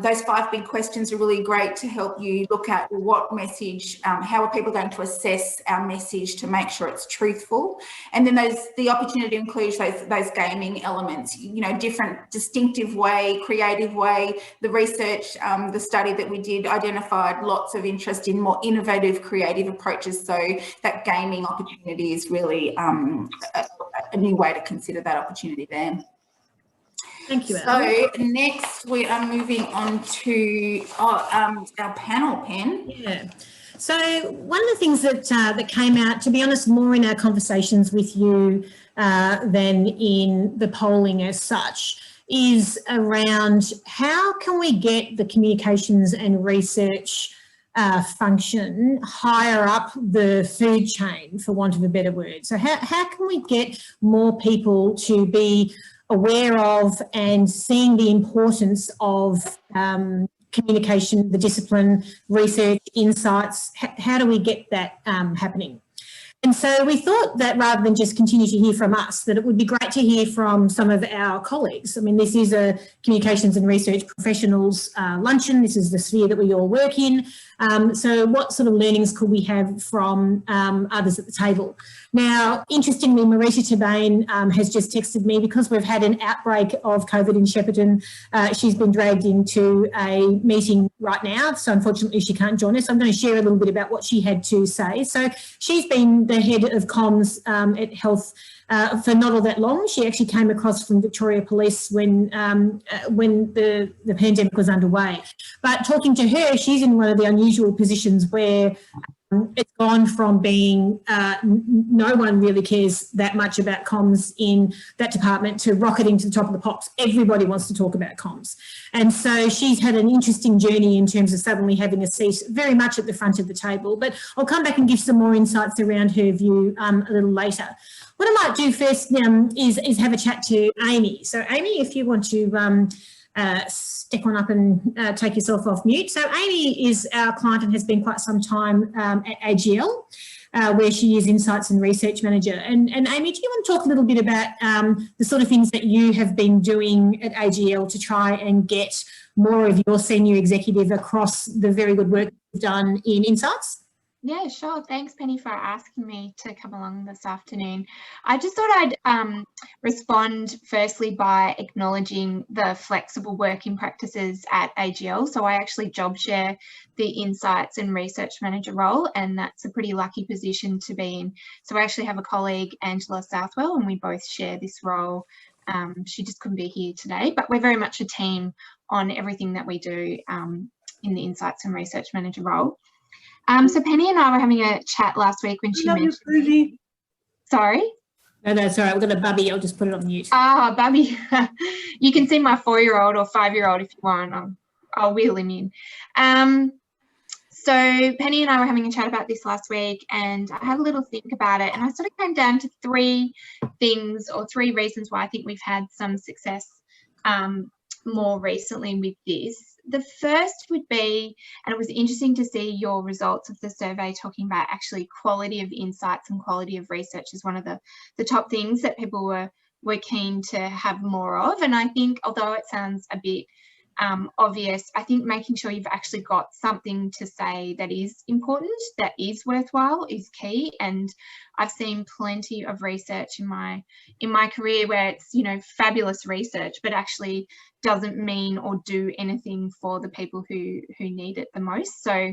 Those 5 big questions are really great to help you look at what message, how are people going to assess our message to make sure it's truthful. And then the opportunity includes those gaming elements, you know, different distinctive way, creative way. The research, the study that we did identified lots of interest in more innovative, creative approaches. So that gaming opportunity is really a new way to consider that opportunity there. Thank you, So next we are moving on to our panel, Pen. Yeah. So one of the things that came out, to be honest, more in our conversations with you than in the polling as such, is around how can we get the communications and research function higher up the food chain, for want of a better word. So how can we get more people to be aware of and seeing the importance of communication, the discipline, research, insights? How do we get that happening? And so we thought that rather than just continue to hear from us, that it would be great to hear from some of our colleagues. I mean, this is a communications and research professionals luncheon. This is the sphere that we all work in. So what sort of learnings could we have from others at the table? Now, interestingly, Marita Tabane has just texted me because we've had an outbreak of COVID in Shepparton. She's been dragged into a meeting right now, so unfortunately she can't join us. I'm going to share a little bit about what she had to say. So she's been the head of comms at Health for not all that long. She actually came across from Victoria Police when the pandemic was underway. But talking to her, she's in one of the unusual positions where it's gone from being no one really cares that much about comms in that department to rocketing to the top of the pops. Everybody wants to talk about comms. And so she's had an interesting journey in terms of suddenly having a seat very much at the front of the table. But I'll come back and give some more insights around her view a little later. What I might do first is have a chat to Amy. So Amy, if you want to stick on up and take yourself off mute. So Amy is our client and has been quite some time at AGL, where she is Insights and Research Manager. And Amy, do you want to talk a little bit about the sort of things that you have been doing at AGL to try and get more of your senior executive across the very good work you've done in Insights? Yeah, sure. Thanks, Penny, for asking me to come along this afternoon. I just thought I'd respond firstly by acknowledging the flexible working practices at AGL. So I actually job share the Insights and Research Manager role, and that's a pretty lucky position to be in. So I actually have a colleague, Angela Southwell, and we both share this role. She just couldn't be here today, but we're very much a team on everything that we do in the Insights and Research Manager role. So Penny and I were having a chat last week when she mentioned... Sorry? No, that's all right. We've got a bubby. I'll just put it on mute. Ah, bubby. You can see my 4-year-old or 5-year-old if you want. I'll wheel him in. So Penny and I were having a chat about this last week, and I had a little think about it, and I sort of came down to 3 things or 3 reasons why I think we've had some success more recently with this. The first would be, and it was interesting to see your results of the survey talking about actually quality of insights and quality of research is one of the top things that people were keen to have more of. And I think, although it sounds a bit obvious, I think making sure you've actually got something to say that is important, that is worthwhile, is key. And I've seen plenty of research in my career where it's, you know, fabulous research, but actually doesn't mean or do anything for the people who need it the most. So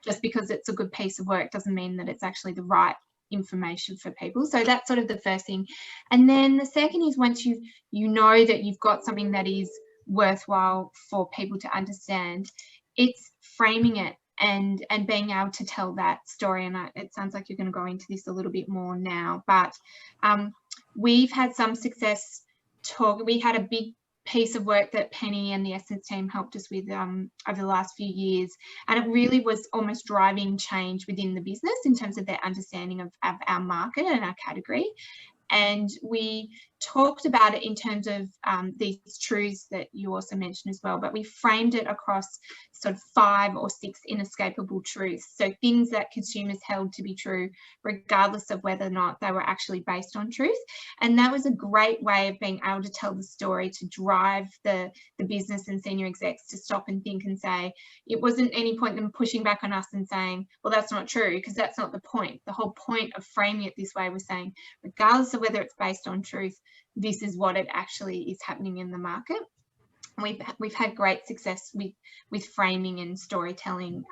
just because it's a good piece of work doesn't mean that it's actually the right information for people. So that's sort of the first thing. And then the second is once you know that you've got something that is worthwhile for people to understand, it's framing it and being able to tell that story. And it sounds like you're going to go into this a little bit more now, but we've had some success we had a big piece of work that Penny and the Essence team helped us with over the last few years, and it really was almost driving change within the business in terms of their understanding of our market and our category. And we talked about it in terms of these truths that you also mentioned as well, but we framed it across sort of 5 or 6 inescapable truths. So things that consumers held to be true, regardless of whether or not they were actually based on truth. And that was a great way of being able to tell the story, to drive the business and senior execs to stop and think and say, it wasn't any point them pushing back on us and saying, well, that's not true, because that's not the point. The whole point of framing it this way was saying, regardless of whether it's based on truth, this is what it actually is happening in the market. We've had great success with framing and storytelling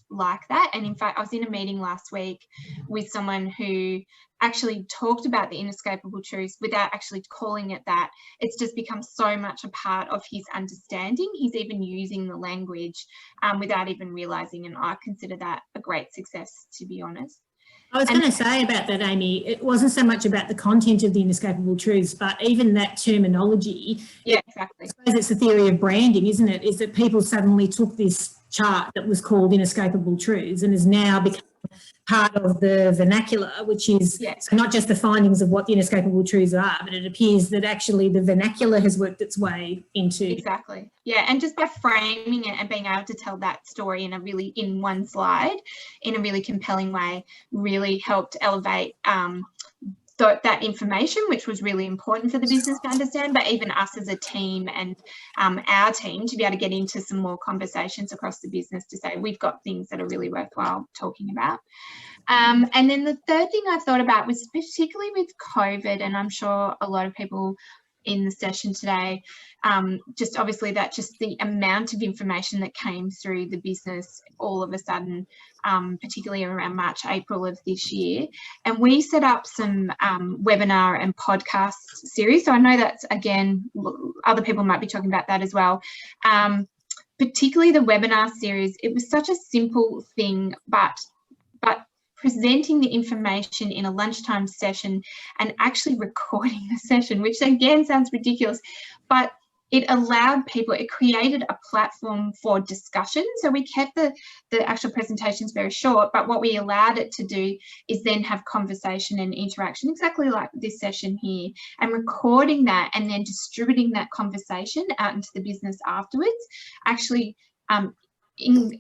like that. And in fact, I was in a meeting last week with someone who actually talked about the inescapable truths without actually calling it that. It's just become so much a part of his understanding. He's even using the language without even realising, and I consider that a great success, to be honest. I was going to say about that, Amy, it wasn't so much about the content of the inescapable truths, but even that terminology. Yeah, exactly. I suppose it's the theory of branding, isn't it? Is that people suddenly took this chart that was called inescapable truths and has now become part of the vernacular, which is so not just the findings of what the inescapable truths are, but it appears that actually the vernacular has worked its way into. Exactly. Yeah, and just by framing it and being able to tell that story in one slide, in a really compelling way, really helped elevate that information, which was really important for the business to understand, but even us as a team and our team to be able to get into some more conversations across the business to say we've got things that are really worthwhile talking about. And then the third thing I thought about was particularly with COVID, and I'm sure a lot of people in the session today, just obviously that just the amount of information that came through the business all of a sudden, particularly around March, April of this year. And we set up some webinar and podcast series. So I know that's, again, other people might be talking about that as well. Particularly the webinar series, it was such a simple thing, but presenting the information in a lunchtime session and actually recording the session, which again sounds ridiculous, but it allowed people, it created a platform for discussion. So we kept the actual presentations very short, but what we allowed it to do is then have conversation and interaction, exactly like this session here, and recording that and then distributing that conversation out into the business afterwards, actually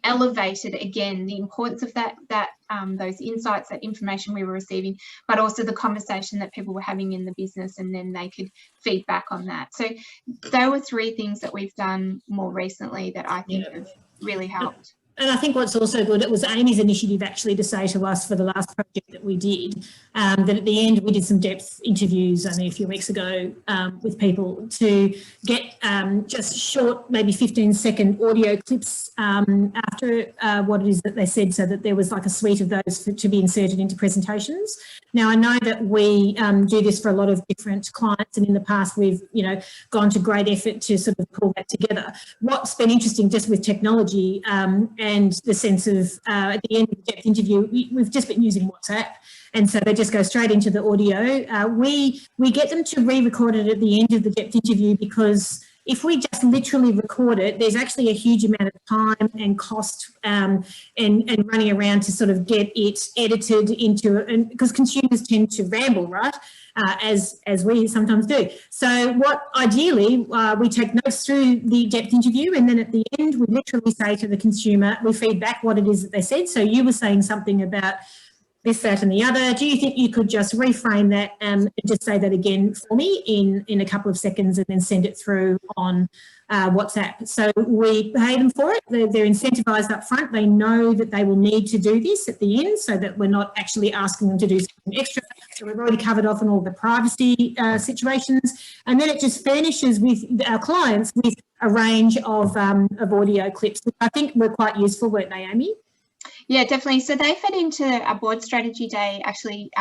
elevated again the importance of those insights, that information we were receiving, but also the conversation that people were having in the business, and then they could feed back on that. So there were 3 things that we've done more recently that I think have really helped. And I think what's also good, it was Amy's initiative actually to say to us for the last project that we did, that at the end we did some depth interviews only a few weeks ago with people to get just short, maybe 15-second audio clips after what it is that they said, so that there was like a suite of those to be inserted into presentations. Now, I know that we do this for a lot of different clients, and in the past we've, gone to great effort to sort of pull that together. What's been interesting just with technology and the sense of at the end of the depth interview, we've just been using WhatsApp, and so they just go straight into the audio. We get them to re-record it at the end of the depth interview, because if we just literally record it, there's actually a huge amount of time and cost and running around to sort of get it edited into, and because consumers tend to ramble, right? As we sometimes do. So what ideally, we take notes through the depth interview, and then at the end we literally say to the consumer, we feed back what it is that they said. So you were saying something about this, that and the other. Do you think you could just reframe that and just say that again for me in a couple of seconds, and then send it through on WhatsApp? So we pay them for it. They're incentivised up front. They know that they will need to do this at the end, so that we're not actually asking them to do something extra. So we've already covered off on all the privacy situations, and then it just furnishes with our clients with a range of audio clips, which I think were quite useful, weren't they, Amy? Yeah, definitely. So they fed into a board strategy day actually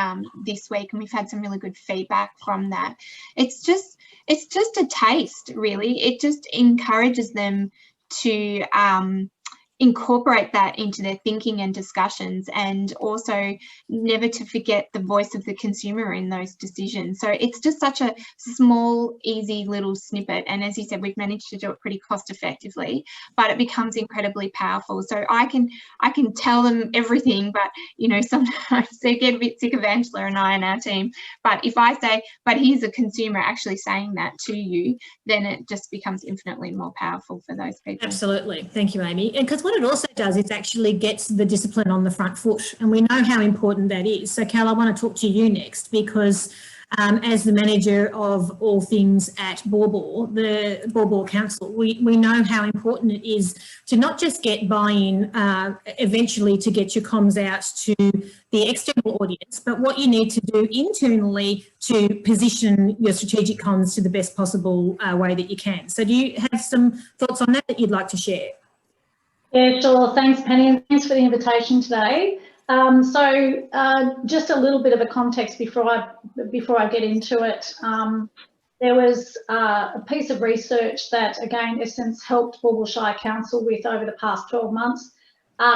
this week, and we've had some really good feedback from that. It's just a taste, really. It just encourages them to incorporate that into their thinking and discussions, and also never to forget the voice of the consumer in those decisions. So it's just such a small, easy little snippet. And as you said, we've managed to do it pretty cost effectively, but it becomes incredibly powerful. So I can tell them everything, but you know, sometimes they get a bit sick of Angela and I and our team. But if I say, but here's a consumer actually saying that to you, then it just becomes infinitely more powerful for those people. Absolutely. Thank you, Amy. And because what it also does is actually gets the discipline on the front foot, and we know how important that is. So, Cal, I want to talk to you next, because as the manager of all things at Bawbaw, the Bawbaw Council, we know how important it is to not just get buy-in eventually to get your comms out to the external audience, but what you need to do internally to position your strategic comms to the best possible way that you can. So do you have some thoughts on that you'd like to share? Yeah, sure. Thanks, Penny, and thanks for the invitation today. Just a little bit of a context before I get into it. There was a piece of research that, again, Essence helped Bawbaw Shire Council with over the past 12 months,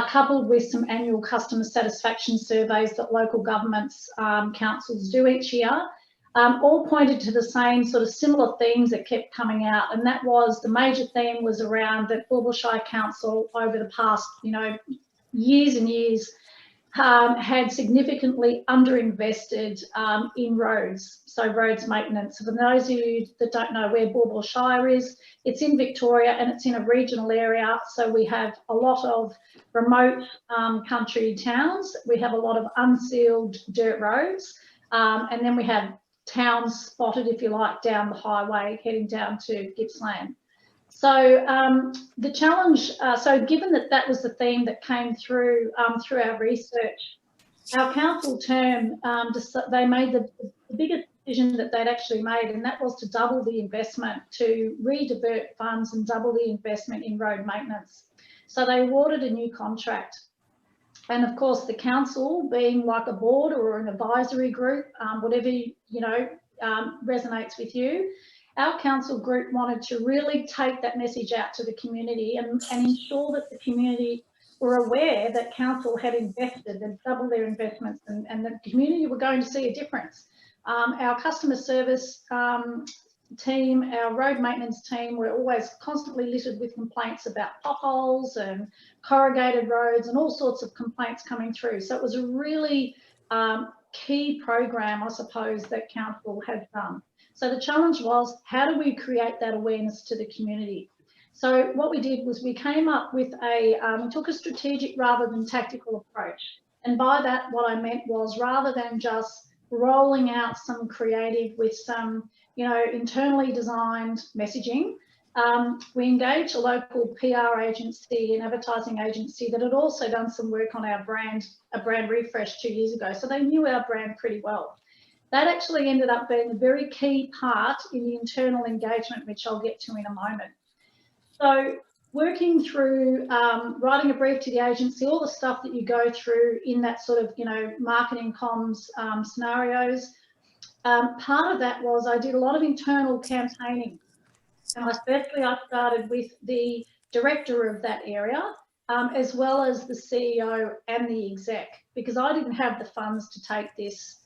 coupled with some annual customer satisfaction surveys that local governments, councils do each year, all pointed to the same sort of similar themes that kept coming out. And that was, the major theme was around that Bawbaw Shire Council over the past, years and years, had significantly underinvested in roads, so roads maintenance. So for those of you that don't know where Bawbaw Shire is, it's in Victoria and it's in a regional area. So we have a lot of remote country towns. We have a lot of unsealed dirt roads, and then we have towns spotted, if you like, down the highway heading down to Gippsland. So the challenge, so given that that was the theme that came through through our research, our council term, they made the biggest decision that they'd actually made, and that was to double the investment, to re-divert funds and double the investment in road maintenance. So they awarded a new contract. And of course, the council, being like a board or an advisory group, whatever resonates with you, our council group wanted to really take that message out to the community and ensure that the community were aware that council had invested and doubled their investments, and the community were going to see a difference. Our customer service team, our road maintenance team, were always constantly littered with complaints about potholes and corrugated roads and all sorts of complaints coming through. So it was a really key program, I suppose, that council had done. So the challenge was, how do we create that awareness to the community? So what we did was we came up with we took a strategic rather than tactical approach. And by that, what I meant was, rather than just rolling out some creative with some, internally designed messaging, we engaged a local PR agency and advertising agency that had also done some work on our brand, a brand refresh 2 years ago. So they knew our brand pretty well. That actually ended up being a very key part in the internal engagement, which I'll get to in a moment. So working through writing a brief to the agency, all the stuff that you go through in that sort of, marketing comms scenarios. Part of that was I did a lot of internal campaigning. And especially I started with the director of that area, as well as the CEO and the exec, because I didn't have the funds to take this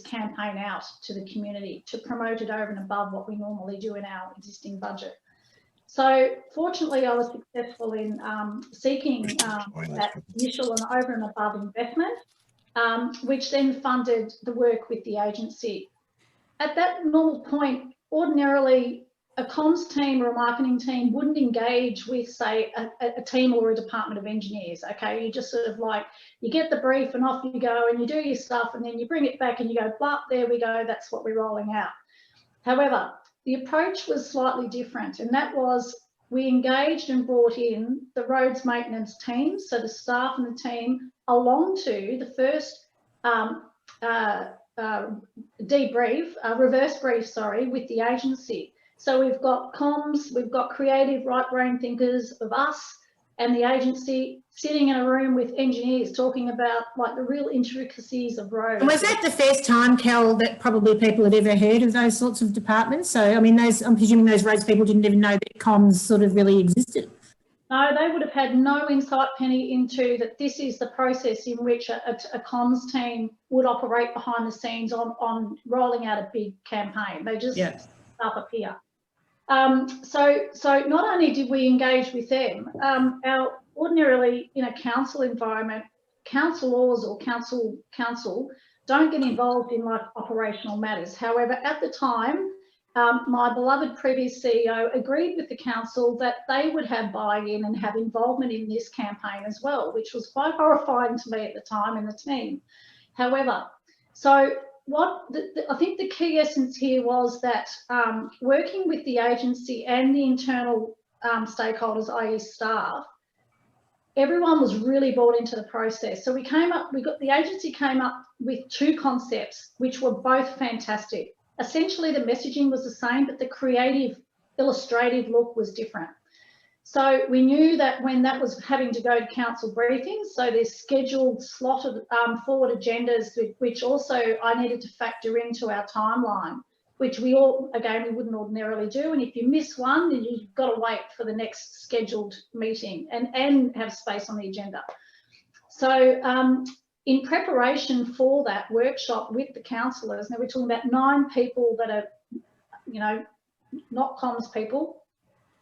campaign out to the community, to promote it over and above what we normally do in our existing budget. So fortunately, I was successful in seeking that initial and over and above investment, which then funded the work with the agency. At that normal point, ordinarily, a comms team or a marketing team wouldn't engage with, say, a team or a department of engineers, okay? You just sort of like, you get the brief and off you go and you do your stuff and then you bring it back and you go, blah, there we go, that's what we're rolling out. However, the approach was slightly different, and that was, we engaged and brought in the roads maintenance team, so the staff and the team, along to the first reverse brief, sorry, with the agency. So we've got comms, we've got creative right brain thinkers of us, and the agency sitting in a room with engineers talking about like the real intricacies of roads. And was that the first time, Cal, that probably people had ever heard of those sorts of departments? So, I mean, I'm presuming those roads people didn't even know that comms sort of really existed. No, they would have had no insight, Penny, into that this is the process in which a comms team would operate behind the scenes on rolling out a big campaign. They just stuff up here. So not only did we engage with them, our ordinarily in a council environment, councillors or council don't get involved in like operational matters. However, at the time, my beloved previous CEO agreed with the council that they would have buy-in and have involvement in this campaign as well, which was quite horrifying to me at the time and the team. However, so what I think the key essence here was that working with the agency and the internal stakeholders, i.e. staff, everyone was really bought into the process. So the agency came up with two concepts, which were both fantastic. Essentially, the messaging was the same, but the creative, illustrative look was different. So we knew that when that was having to go to council briefings, so there's scheduled slotted forward agendas, which also I needed to factor into our timeline, which we wouldn't ordinarily do. And if you miss one, then you've got to wait for the next scheduled meeting and have space on the agenda. So in preparation for that workshop with the councillors, now we're talking about 9 people that are, you know, not comms people,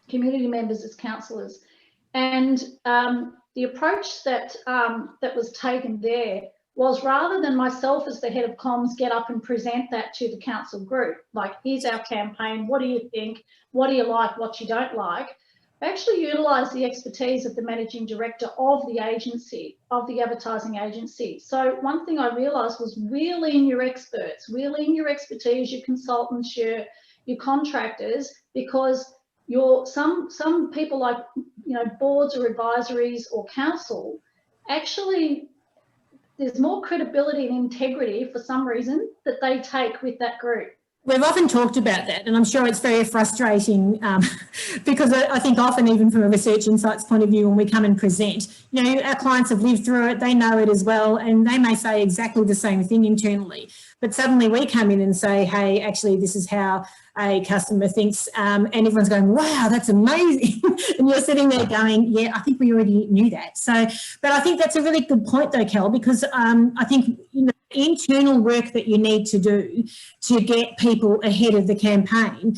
community members as councillors. And the approach that that was taken there was, rather than myself as the head of comms get up and present that to the council group, like, here's our campaign, what do you think, what do you like, what you don't like, I actually utilised the expertise of the managing director of the agency, of the advertising agency. So one thing I realised was wheel in your experts, wheel in your expertise, your consultants, your contractors, because some people, like, you know, boards or advisories or council, actually there's more credibility and integrity for some reason that they take with that group. We've often talked about that, and I'm sure it's very frustrating because I think often, even from a research insights point of view, when we come and present, you know, our clients have lived through it, they know it as well, and they may say exactly the same thing internally. But suddenly we come in and say, hey, actually, this is how a customer thinks, and everyone's going, wow, that's amazing. And you're sitting there going, yeah, I think we already knew that. So, but I think that's a really good point though, Kel, because I think, you know, internal work that you need to do to get people ahead of the campaign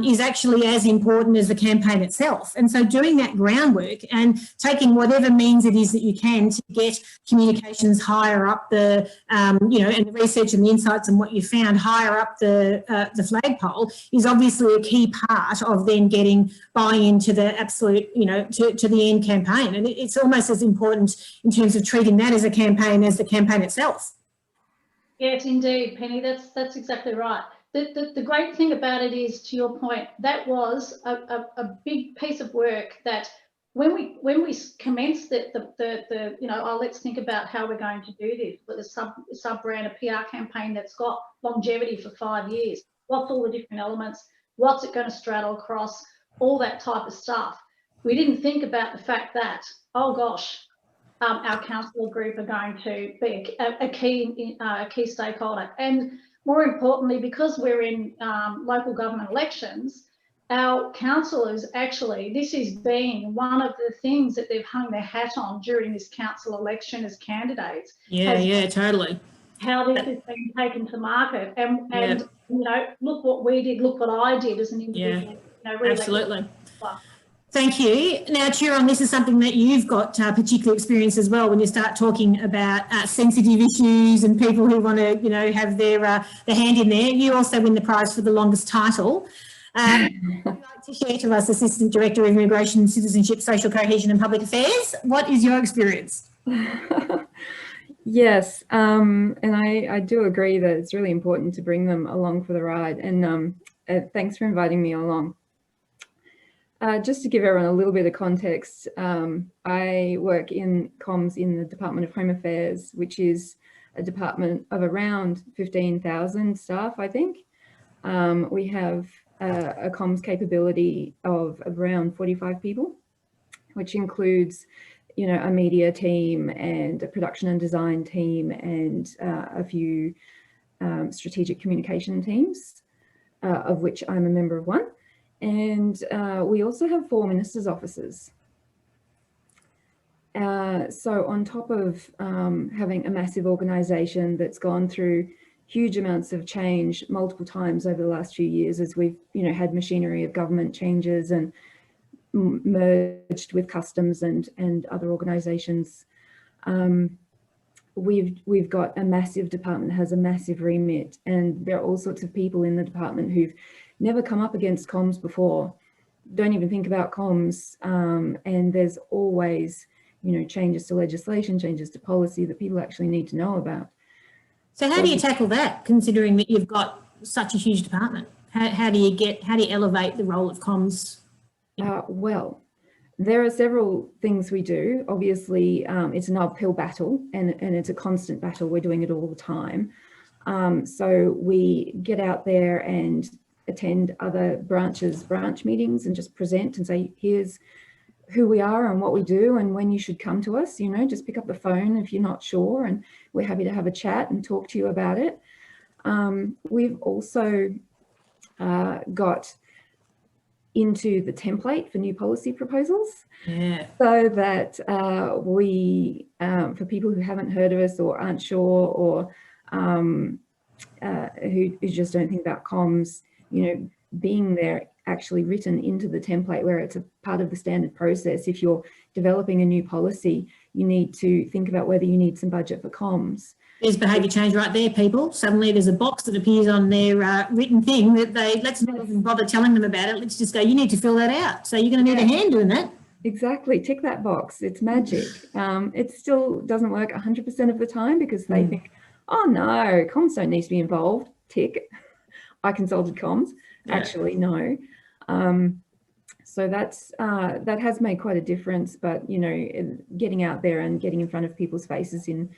is actually as important as the campaign itself. And so doing that groundwork and taking whatever means it is that you can to get communications higher up the, you know, and the research and the insights and what you found higher up the flagpole is obviously a key part of then getting buy-in to the absolute, you know, to the end campaign. And it's almost as important in terms of treating that as a campaign as the campaign itself. Yes, indeed, Penny, that's exactly right. The great thing about it is, to your point, that was a big piece of work that when we commenced the you know, oh, let's think about how we're going to do this with a sub-brand, a PR campaign that's got longevity for 5 years. What's all the different elements? What's it going to straddle across? All that type of stuff. We didn't think about the fact that, oh gosh, our councillor group are going to be a key stakeholder. And more importantly, because we're in local government elections, our councillors actually, this has been one of the things that they've hung their hat on during this council election as candidates. Yeah, totally. How this has been taken to market. And you know, look what we did, look what I did as an individual. Yeah, you know, absolutely. Thank you. Now, Chiron, this is something that you've got particular experience as well when you start talking about sensitive issues and people who want to, you know, have their hand in there. You also win the prize for the longest title. Would you like to share to us, Assistant Director of Immigration, Citizenship, Social Cohesion and Public Affairs? What is your experience? Yes, and I do agree that it's really important to bring them along for the ride. And thanks for inviting me along. Just to give everyone a little bit of context, I work in comms in the Department of Home Affairs, which is a department of around 15,000 staff, I think. We have a comms capability of around 45 people. which includes, you know, a media team and a production and design team and a few strategic communication teams, of which I'm a member of one. And we also have 4 ministers' offices. So on top of having a massive organisation that's gone through huge amounts of change multiple times over the last few years, as we've, you know, had machinery of government changes and merged with customs and other organisations, we've got a massive department that has a massive remit, and there are all sorts of people in the department who've never come up against comms before, don't even think about comms, and there's always, you know, changes to legislation, changes to policy that people actually need to know about. So how do you tackle that, considering that you've got such a huge department? How do you elevate the role of comms? Well, there are several things we do. Obviously, it's an uphill battle, and it's a constant battle. We're doing it all the time. So we get out there and attend other branch meetings and just present and say, here's who we are and what we do and when you should come to us. You know, just pick up the phone if you're not sure, and we're happy to have a chat and talk to you about it. We've also got into the template for new policy proposals, so that we, for people who haven't heard of us or aren't sure, or who just don't think about comms, you know, being there actually written into the template where it's a part of the standard process. If you're developing a new policy, you need to think about whether you need some budget for comms. There's behaviour change right there, people. Suddenly there's a box that appears on their written thing that let's not even bother telling them about it. Let's just go, you need to fill that out. So you're going to need a hand doing that. Exactly. Tick that box. It's magic. It still doesn't work 100% of the time because they think, oh no, comms don't need to be involved. Tick. I consulted comms. Actually, no. So that has made quite a difference. But, you know, getting out there and getting in front of people's faces in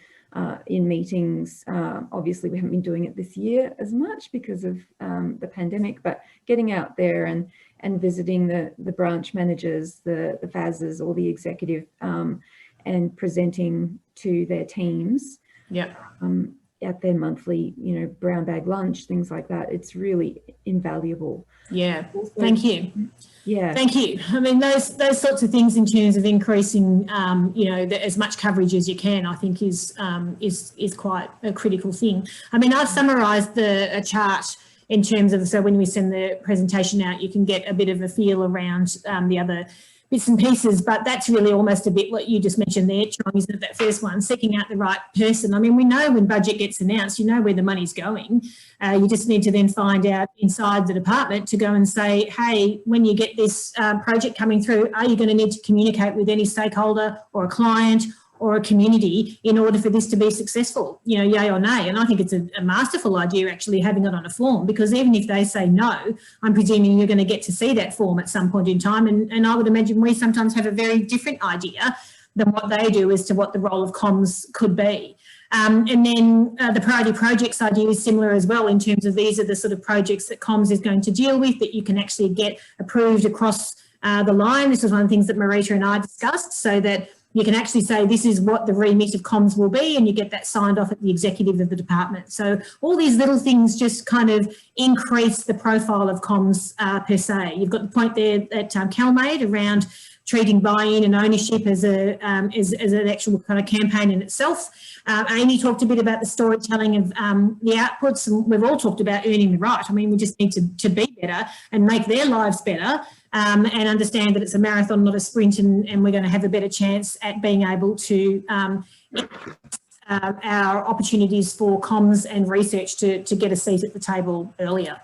meetings, obviously we haven't been doing it this year as much because of the pandemic, but getting out there and visiting the branch managers, the FASs or the executive, and presenting to their teams at their monthly, you know, brown bag lunch, things like that. It's really invaluable. Yeah, also, thank you. Yeah, thank you. I mean, those sorts of things in terms of increasing, you know, as much coverage as you can, I think is quite a critical thing. I mean, I've summarised a chart in terms of, so when we send the presentation out, you can get a bit of a feel around the other bits and pieces, but that's really almost a bit what you just mentioned there, Chong, isn't it, that first one, seeking out the right person. I mean, we know when budget gets announced, you know where the money's going. You just need to then find out inside the department to go and say, hey, when you get this project coming through, are you going to need to communicate with any stakeholder or a client or a community in order for this to be successful, you know, yay or nay? And I think it's a masterful idea actually having it on a form, because even if they say no, I'm presuming you're going to get to see that form at some point in time. And I would imagine we sometimes have a very different idea than what they do as to what the role of comms could be. And then the priority projects idea is similar as well, in terms of these are the sort of projects that comms is going to deal with that you can actually get approved across the line. This is one of the things that Marita and I discussed, so that you can actually say this is what the remit of comms will be, and you get that signed off at the executive of the department. So all these little things just kind of increase the profile of comms per se. You've got the point there that Cal made around treating buy-in and ownership as an actual kind of campaign in itself. Amy talked a bit about the storytelling of the outputs, and we've all talked about earning the right. I mean, we just need to be better and make their lives better, and understand that it's a marathon, not a sprint, and we're going to have a better chance at being able to our opportunities for comms and research to get a seat at the table earlier.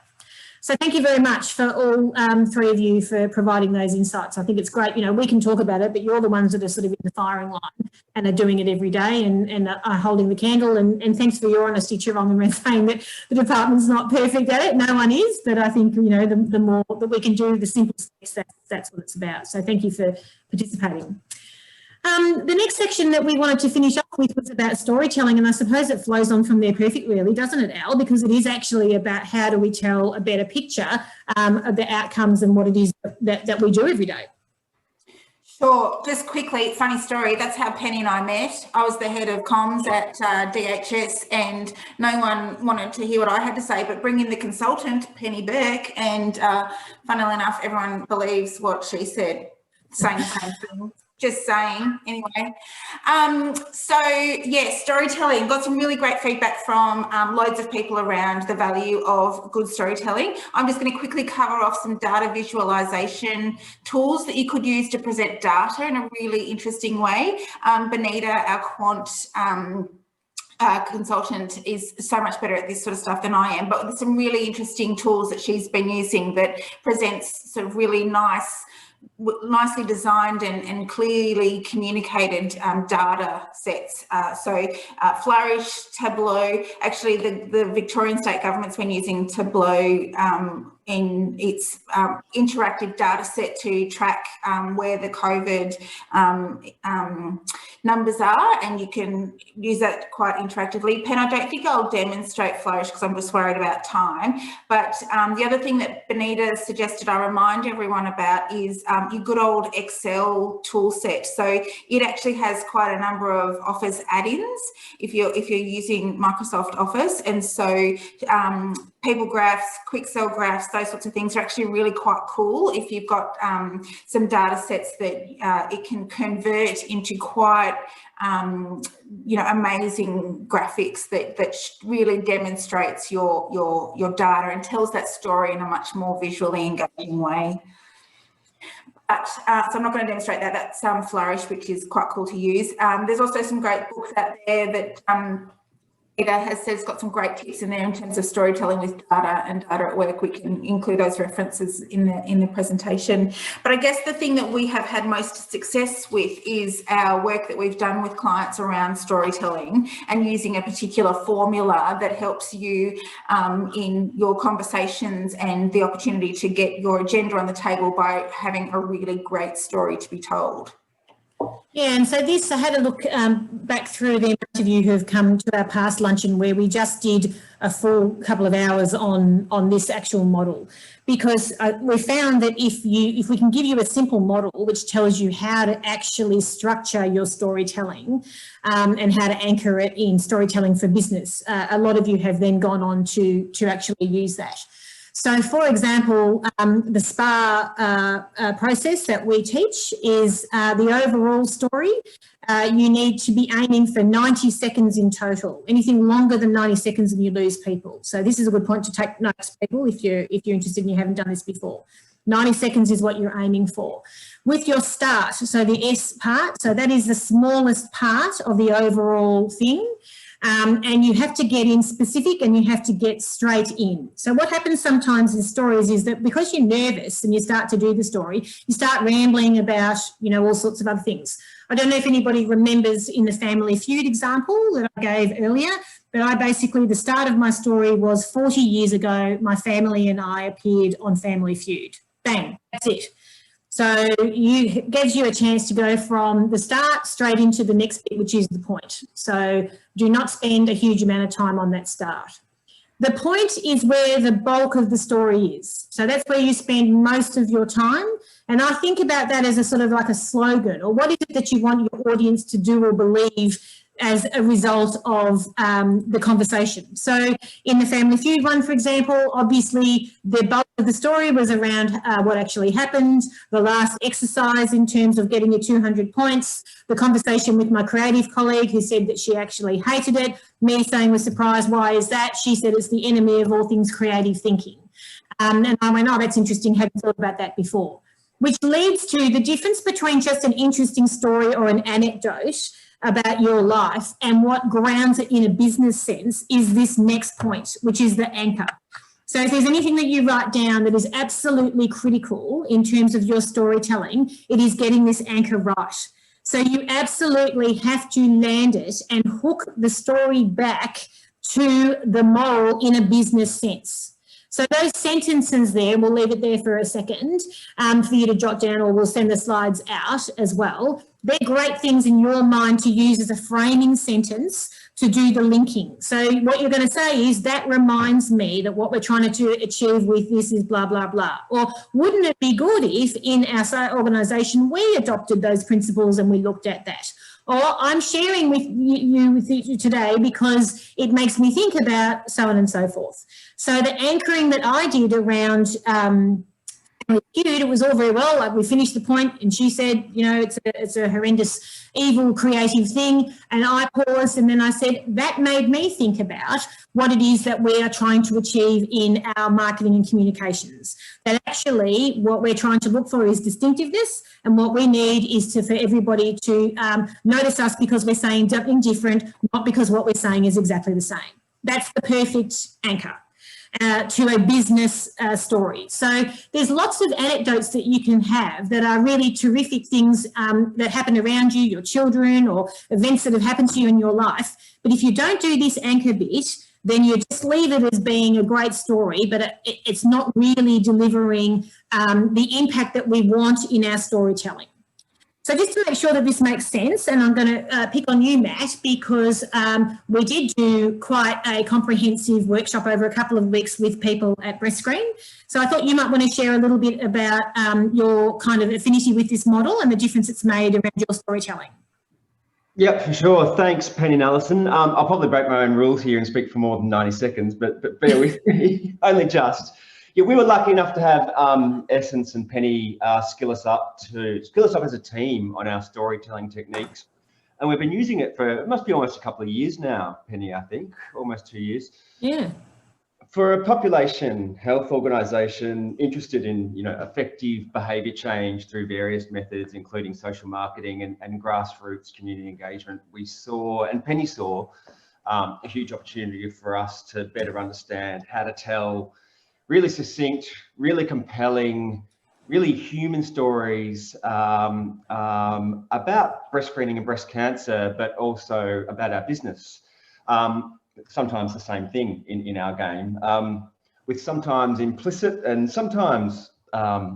So thank you very much for all three of you for providing those insights. I think it's great. You know, we can talk about it, but you're the ones that are sort of in the firing line and are doing it every day and are holding the candle. And thanks for your honesty, Chirong, around saying that the department's not perfect at it. No one is, but I think, you know, the more that we can do, the simple steps, that's what it's about. So thank you for participating. The next section that we wanted to finish up with was about storytelling, and I suppose it flows on from there perfectly, really, doesn't it, Al? Because it is actually about how do we tell a better picture of the outcomes and what it is that we do every day. Sure. Just quickly, funny story. That's how Penny and I met. I was the head of comms at DHS, and no one wanted to hear what I had to say, but bring in the consultant, Penny Burke, and funnily enough, everyone believes what she said, saying the same thing. Just saying, anyway. So, yeah, storytelling. Got some really great feedback from loads of people around the value of good storytelling. I'm just going to quickly cover off some data visualization tools that you could use to present data in a really interesting way. Benita, our quant consultant, is so much better at this sort of stuff than I am, but there's some really interesting tools that she's been using that presents sort of really nicely designed and clearly communicated data sets. So Flourish, Tableau, actually the Victorian state government's been using Tableau in its interactive data set to track where the COVID numbers are, and you can use that quite interactively. Pen, I don't think I'll demonstrate Flourish because I'm just worried about time, but the other thing that Benita suggested I remind everyone about is your good old Excel tool set. So it actually has quite a number of Office add-ins if you're using Microsoft Office, and so people graphs, quick cell graphs, those sorts of things are actually really quite cool if you've got some data sets that it can convert into quite amazing graphics that really demonstrates your data and tells that story in a much more visually engaging way. But, so I'm not going to demonstrate that. That's Flourish, which is quite cool to use. There's also some great books out there that Peter has said it's got some great tips in there in terms of storytelling with data and data at work. We can include those references in the presentation. But I guess the thing that we have had most success with is our work that we've done with clients around storytelling and using a particular formula that helps you in your conversations and the opportunity to get your agenda on the table by having a really great story to be told. Yeah, and so this, I had a look back through the amount of you who have come to our past luncheon where we just did a full couple of hours on this actual model, because we found that if we can give you a simple model which tells you how to actually structure your storytelling and how to anchor it in storytelling for business, a lot of you have then gone on to actually use that. So, for example, the SPA process that we teach is the overall story. You need to be aiming for 90 seconds in total. Anything longer than 90 seconds and you lose people. So this is a good point to take notes, people, if you're interested and you haven't done this before. 90 seconds is what you're aiming for. With your start, so the S part, so that is the smallest part of the overall thing. And you have to get in specific and you have to get straight in. So what happens sometimes in stories is that because you're nervous and you start to do the story, you start rambling about, all sorts of other things. I don't know if anybody remembers in the Family Feud example that I gave earlier, but the start of my story was 40 years ago, my family and I appeared on Family Feud. Bang, that's it. So it gives you a chance to go from the start straight into the next bit, which is the point. So do not spend a huge amount of time on that start. The point is where the bulk of the story is. So that's where you spend most of your time. And I think about that as a sort of like a slogan, or what is it that you want your audience to do or believe as a result of the conversation. So in the Family Feud one, for example, obviously the bulk of the story was around what actually happened, the last exercise in terms of getting your 200 points, the conversation with my creative colleague who said that she actually hated it, me saying was surprised, why is that? She said it's the enemy of all things creative thinking. And I went, oh, that's interesting, haven't thought about that before. Which leads to the difference between just an interesting story or an anecdote about your life and what grounds it in a business sense is this next point, which is the anchor. So if there's anything that you write down that is absolutely critical in terms of your storytelling, it is getting this anchor right. So you absolutely have to land it and hook the story back to the moral in a business sense. So those sentences there, we'll leave it there for a second for you to jot down, or we'll send the slides out as well. They're great things in your mind to use as a framing sentence to do the linking. So what you're going to say is that reminds me that what we're trying to achieve with this is blah, blah, blah. Or wouldn't it be good if in our organisation we adopted those principles and we looked at that? Or I'm sharing with you today because it makes me think about so on and so forth. So the anchoring that I did around it was all very well. Like we finished the point and she said, you know, it's a horrendous, evil, creative thing. And I paused and then I said, that made me think about what it is that we are trying to achieve in our marketing and communications. That actually what we're trying to look for is distinctiveness, and what we need is for everybody to notice us because we're saying something different, not because what we're saying is exactly the same. That's the perfect anchor to a business story. So there's lots of anecdotes that you can have that are really terrific things that happen around you, your children, or events that have happened to you in your life. But if you don't do this anchor bit, then you just leave it as being a great story, but it's not really delivering the impact that we want in our storytelling. So just to make sure that this makes sense, and I'm going to pick on you, Matt, because we did do quite a comprehensive workshop over a couple of weeks with people at Breastscreen. So I thought you might want to share a little bit about your kind of affinity with this model and the difference it's made around your storytelling. Yep, for sure. Thanks, Penny and Alison. I'll probably break my own rules here and speak for more than 90 seconds, but bear with me, only just. Yeah, we were lucky enough to have Essence and Penny skill us up as a team on our storytelling techniques. And we've been using it for, it must be almost a couple of years now, Penny, I think, almost 2 years. Yeah. For a population health organisation interested in, you know, effective behaviour change through various methods, including social marketing and grassroots community engagement, we saw, and Penny saw, a huge opportunity for us to better understand how to tell really succinct, really compelling, really human stories about breast screening and breast cancer, but also about our business. Sometimes the same thing in our game, with sometimes implicit and sometimes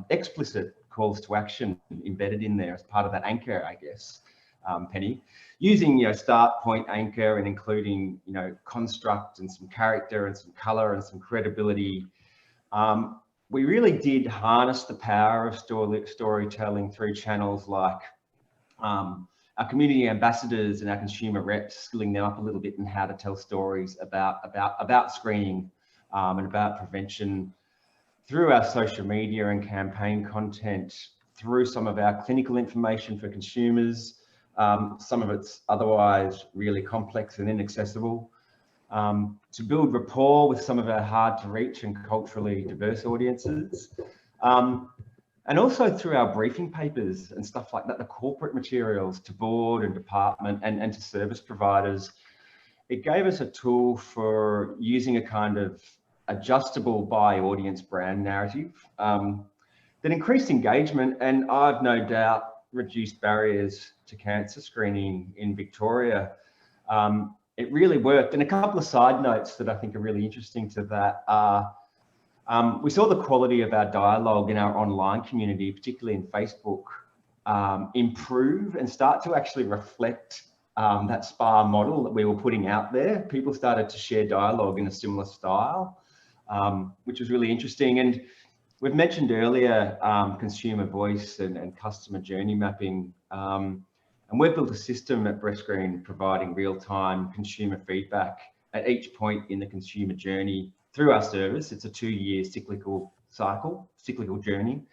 explicit calls to action embedded in there as part of that anchor, I guess, Penny. Using, you know, start, point, anchor, and including, you know, construct and some character and some colour and some credibility. We really did harness the power of storytelling through channels like our community ambassadors and our consumer reps, skilling them up a little bit in how to tell stories about screening and about prevention, through our social media and campaign content, through some of our clinical information for consumers. Some of it's otherwise really complex and inaccessible. To build rapport with some of our hard to reach and culturally diverse audiences. And also through our briefing papers and stuff like that, the corporate materials to board and department and to service providers. It gave us a tool for using a kind of adjustable by audience brand narrative that increased engagement, and I've no doubt reduced barriers to cancer screening in Victoria. It really worked. And a couple of side notes that I think are really interesting to that are, we saw the quality of our dialogue in our online community, particularly in Facebook, improve and start to actually reflect that SPA model that we were putting out there. People started to share dialogue in a similar style, which was really interesting. And we've mentioned earlier consumer voice and customer journey mapping. And we've built a system at Breastscreen providing real-time consumer feedback at each point in the consumer journey through our service. It's a 2-year cyclical journey.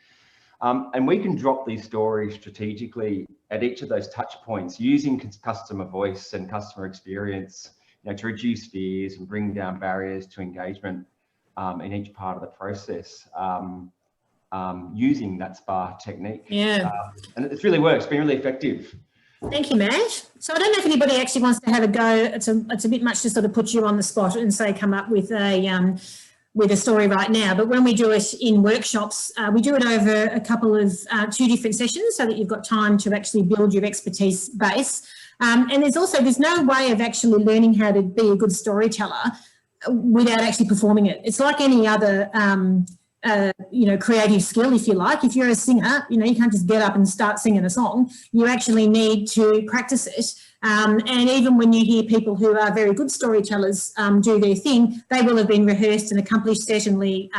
And we can drop these stories strategically at each of those touch points using customer voice and customer experience, you know, to reduce fears and bring down barriers to engagement in each part of the process. Using that SPA technique. Yeah. And it's really worked. It's been really effective. Thank you, Matt. So I don't know if anybody actually wants to have a go. It's a bit much to sort of put you on the spot and say come up with a story right now. But when we do it in workshops, we do it over a couple of 2 different sessions so that you've got time to actually build your expertise base. And there's no way of actually learning how to be a good storyteller without actually performing it. It's like any other creative skill, if you like. If you're a singer, you can't just get up and start singing a song. You actually need to practice it. And even when you hear people who are very good storytellers do their thing, they will have been rehearsed and accomplished, certainly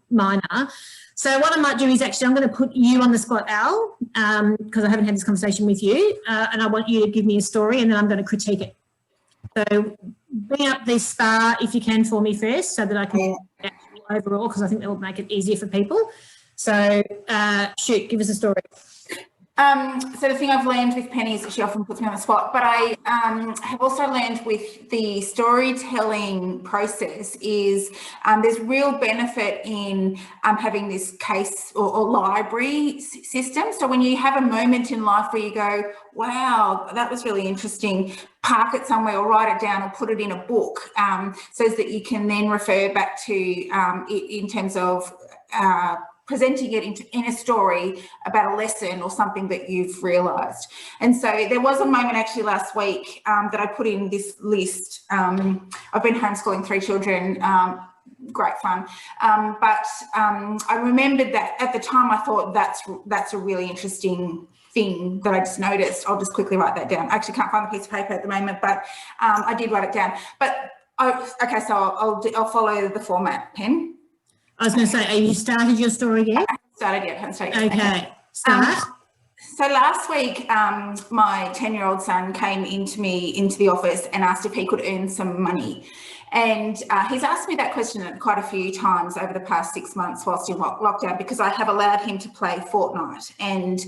minor. So what I might do is actually I'm going to put you on the spot, Al, because I haven't had this conversation with you, and I want you to give me a story and then I'm going to critique it. So bring up this far if you can for me first so that I can overall, because I think that will make it easier for people. So shoot, give us a story. So the thing I've learned with Penny is that she often puts me on the spot, but I have also learned with the storytelling process is there's real benefit in having this case or library system. So when you have a moment in life where you go, wow, that was really interesting, park it somewhere or write it down or put it in a book so that you can then refer back to in terms of presenting it in a story about a lesson or something that you've realised. And so there was a moment actually last week that I put in this list. I've been homeschooling 3 children, great fun. But I remembered that at the time I thought that's a really interesting thing that I just noticed. I'll just quickly write that down. I actually can't find the piece of paper at the moment, but I did write it down. But okay, so I'll follow the format, Pen. I was going to say, have you started your story yet? I haven't started yet. Okay, start. So last week, my 10-year-old son came into the office and asked if he could earn some money. And he's asked me that question quite a few times over the past 6 months whilst in lockdown, because I have allowed him to play Fortnite. And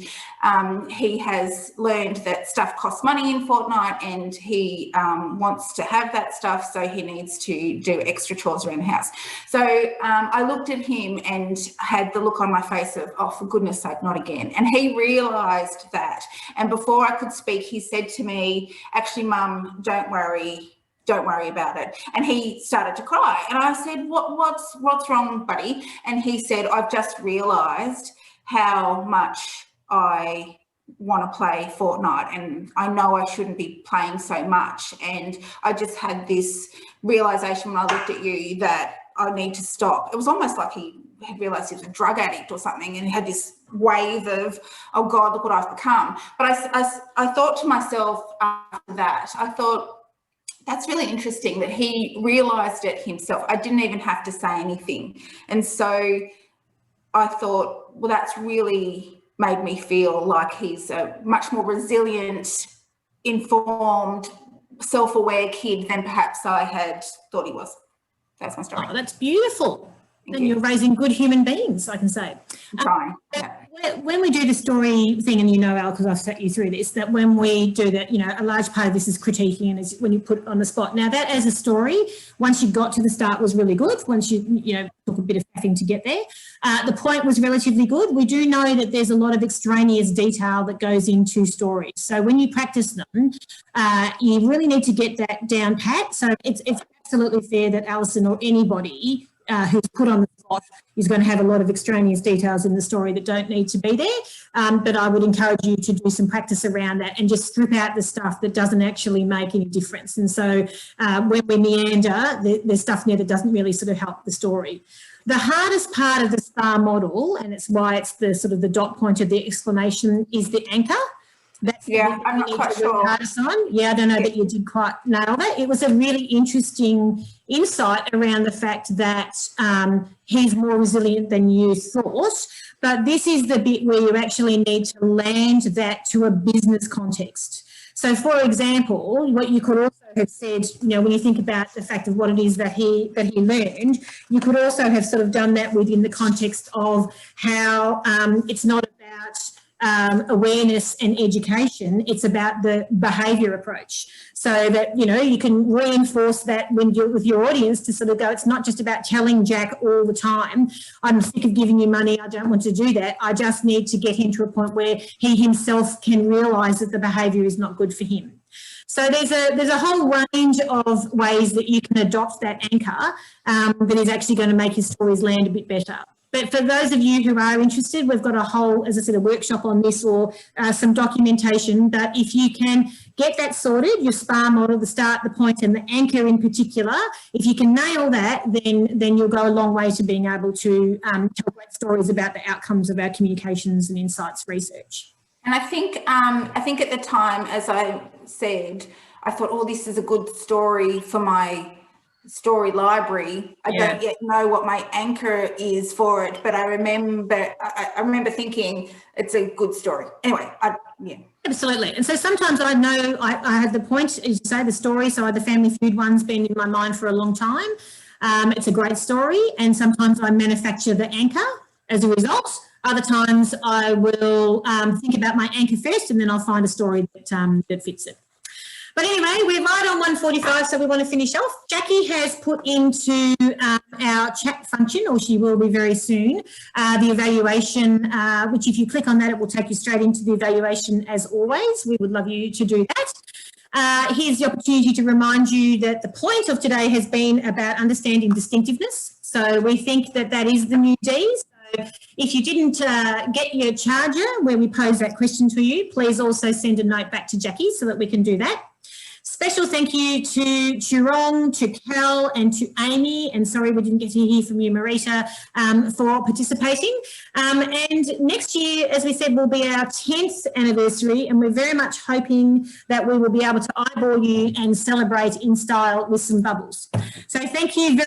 he has learned that stuff costs money in Fortnite, and he wants to have that stuff, so he needs to do extra chores around the house. So I looked at him and had the look on my face of, oh, for goodness sake, not again. And he realised that. And before I could speak, he said to me, actually, Mum, don't worry about it. And he started to cry. And I said, what's wrong, buddy? And he said, I've just realised how much I want to play Fortnite, and I know I shouldn't be playing so much. And I just had this realisation when I looked at you that I need to stop. It was almost like he had realised he was a drug addict or something, and he had this wave of, oh God, look what I've become. But I thought to myself after that, I thought, that's really interesting that he realised it himself. I didn't even have to say anything. And so I thought, well, that's really made me feel like he's a much more resilient, informed, self-aware kid than perhaps I had thought he was. That's my story. Oh, that's beautiful. Thank and you. You're raising good human beings, I can say. I'm trying. Yeah. When we do the story thing, and Al, because I've sat you through this, that when we do that, a large part of this is critiquing and is when you put it on the spot. Now, that as a story, once you got to the start was really good. Once you took a bit of faffing to get there. The point was relatively good. We do know that there's a lot of extraneous detail that goes into stories. So when you practice them, you really need to get that down pat. So it's absolutely fair that Alison or anybody who's put on the spot is going to have a lot of extraneous details in the story that don't need to be there. But I would encourage you to do some practice around that and just strip out the stuff that doesn't actually make any difference. And so when we meander, there's stuff there that doesn't really sort of help the story. The hardest part of the STAR model, and it's why it's the sort of the dot point of the exclamation, is the anchor. That's I'm not quite sure. Yeah, I don't know that you did quite nail that. It was a really interesting insight around the fact that he's more resilient than you thought. But this is the bit where you actually need to land that to a business context. So, for example, what you could also have said, when you think about the fact of what it is that he learned, you could also have sort of done that within the context of how it's not about awareness and education, it's about the behaviour approach. So that, you can reinforce that when you're with your audience to sort of go, it's not just about telling Jack all the time, I'm sick of giving you money, I don't want to do that. I just need to get him to a point where he himself can realise that the behaviour is not good for him. So there's a whole range of ways that you can adopt that anchor that is actually going to make his stories land a bit better. But for those of you who are interested, we've got a whole, as I said, a workshop on this, or some documentation. But if you can get that sorted, your SPA model, the start, the point and the anchor in particular, if you can nail that, then you'll go a long way to being able to tell great stories about the outcomes of our communications and insights research. And I think at the time, as I said, I thought, oh, this is a good story for my story library. I don't yet know what my anchor is for it, but I remember thinking it's a good story. Anyway, Absolutely. And so sometimes I know I had the point, as you say, the story. So the family food one's been in my mind for a long time. It's a great story. And sometimes I manufacture the anchor as a result. Other times I will think about my anchor first, and then I'll find a story that fits it. But anyway, we're right on 1:45, so we want to finish off. Jackie has put into our chat function, or she will be very soon, the evaluation, which if you click on that, it will take you straight into the evaluation as always. We would love you to do that. Here's the opportunity to remind you that the point of today has been about understanding distinctiveness. So we think that that is the new D. So if you didn't get your charger where we pose that question to you, please also send a note back to Jackie so that we can do that. Special thank you to Chirong, to Cal and to Amy, and sorry we didn't get to hear from you, Marita, for participating. And next year, as we said, will be our 10th anniversary, and we're very much hoping that we will be able to eyeball you and celebrate in style with some bubbles. So thank you very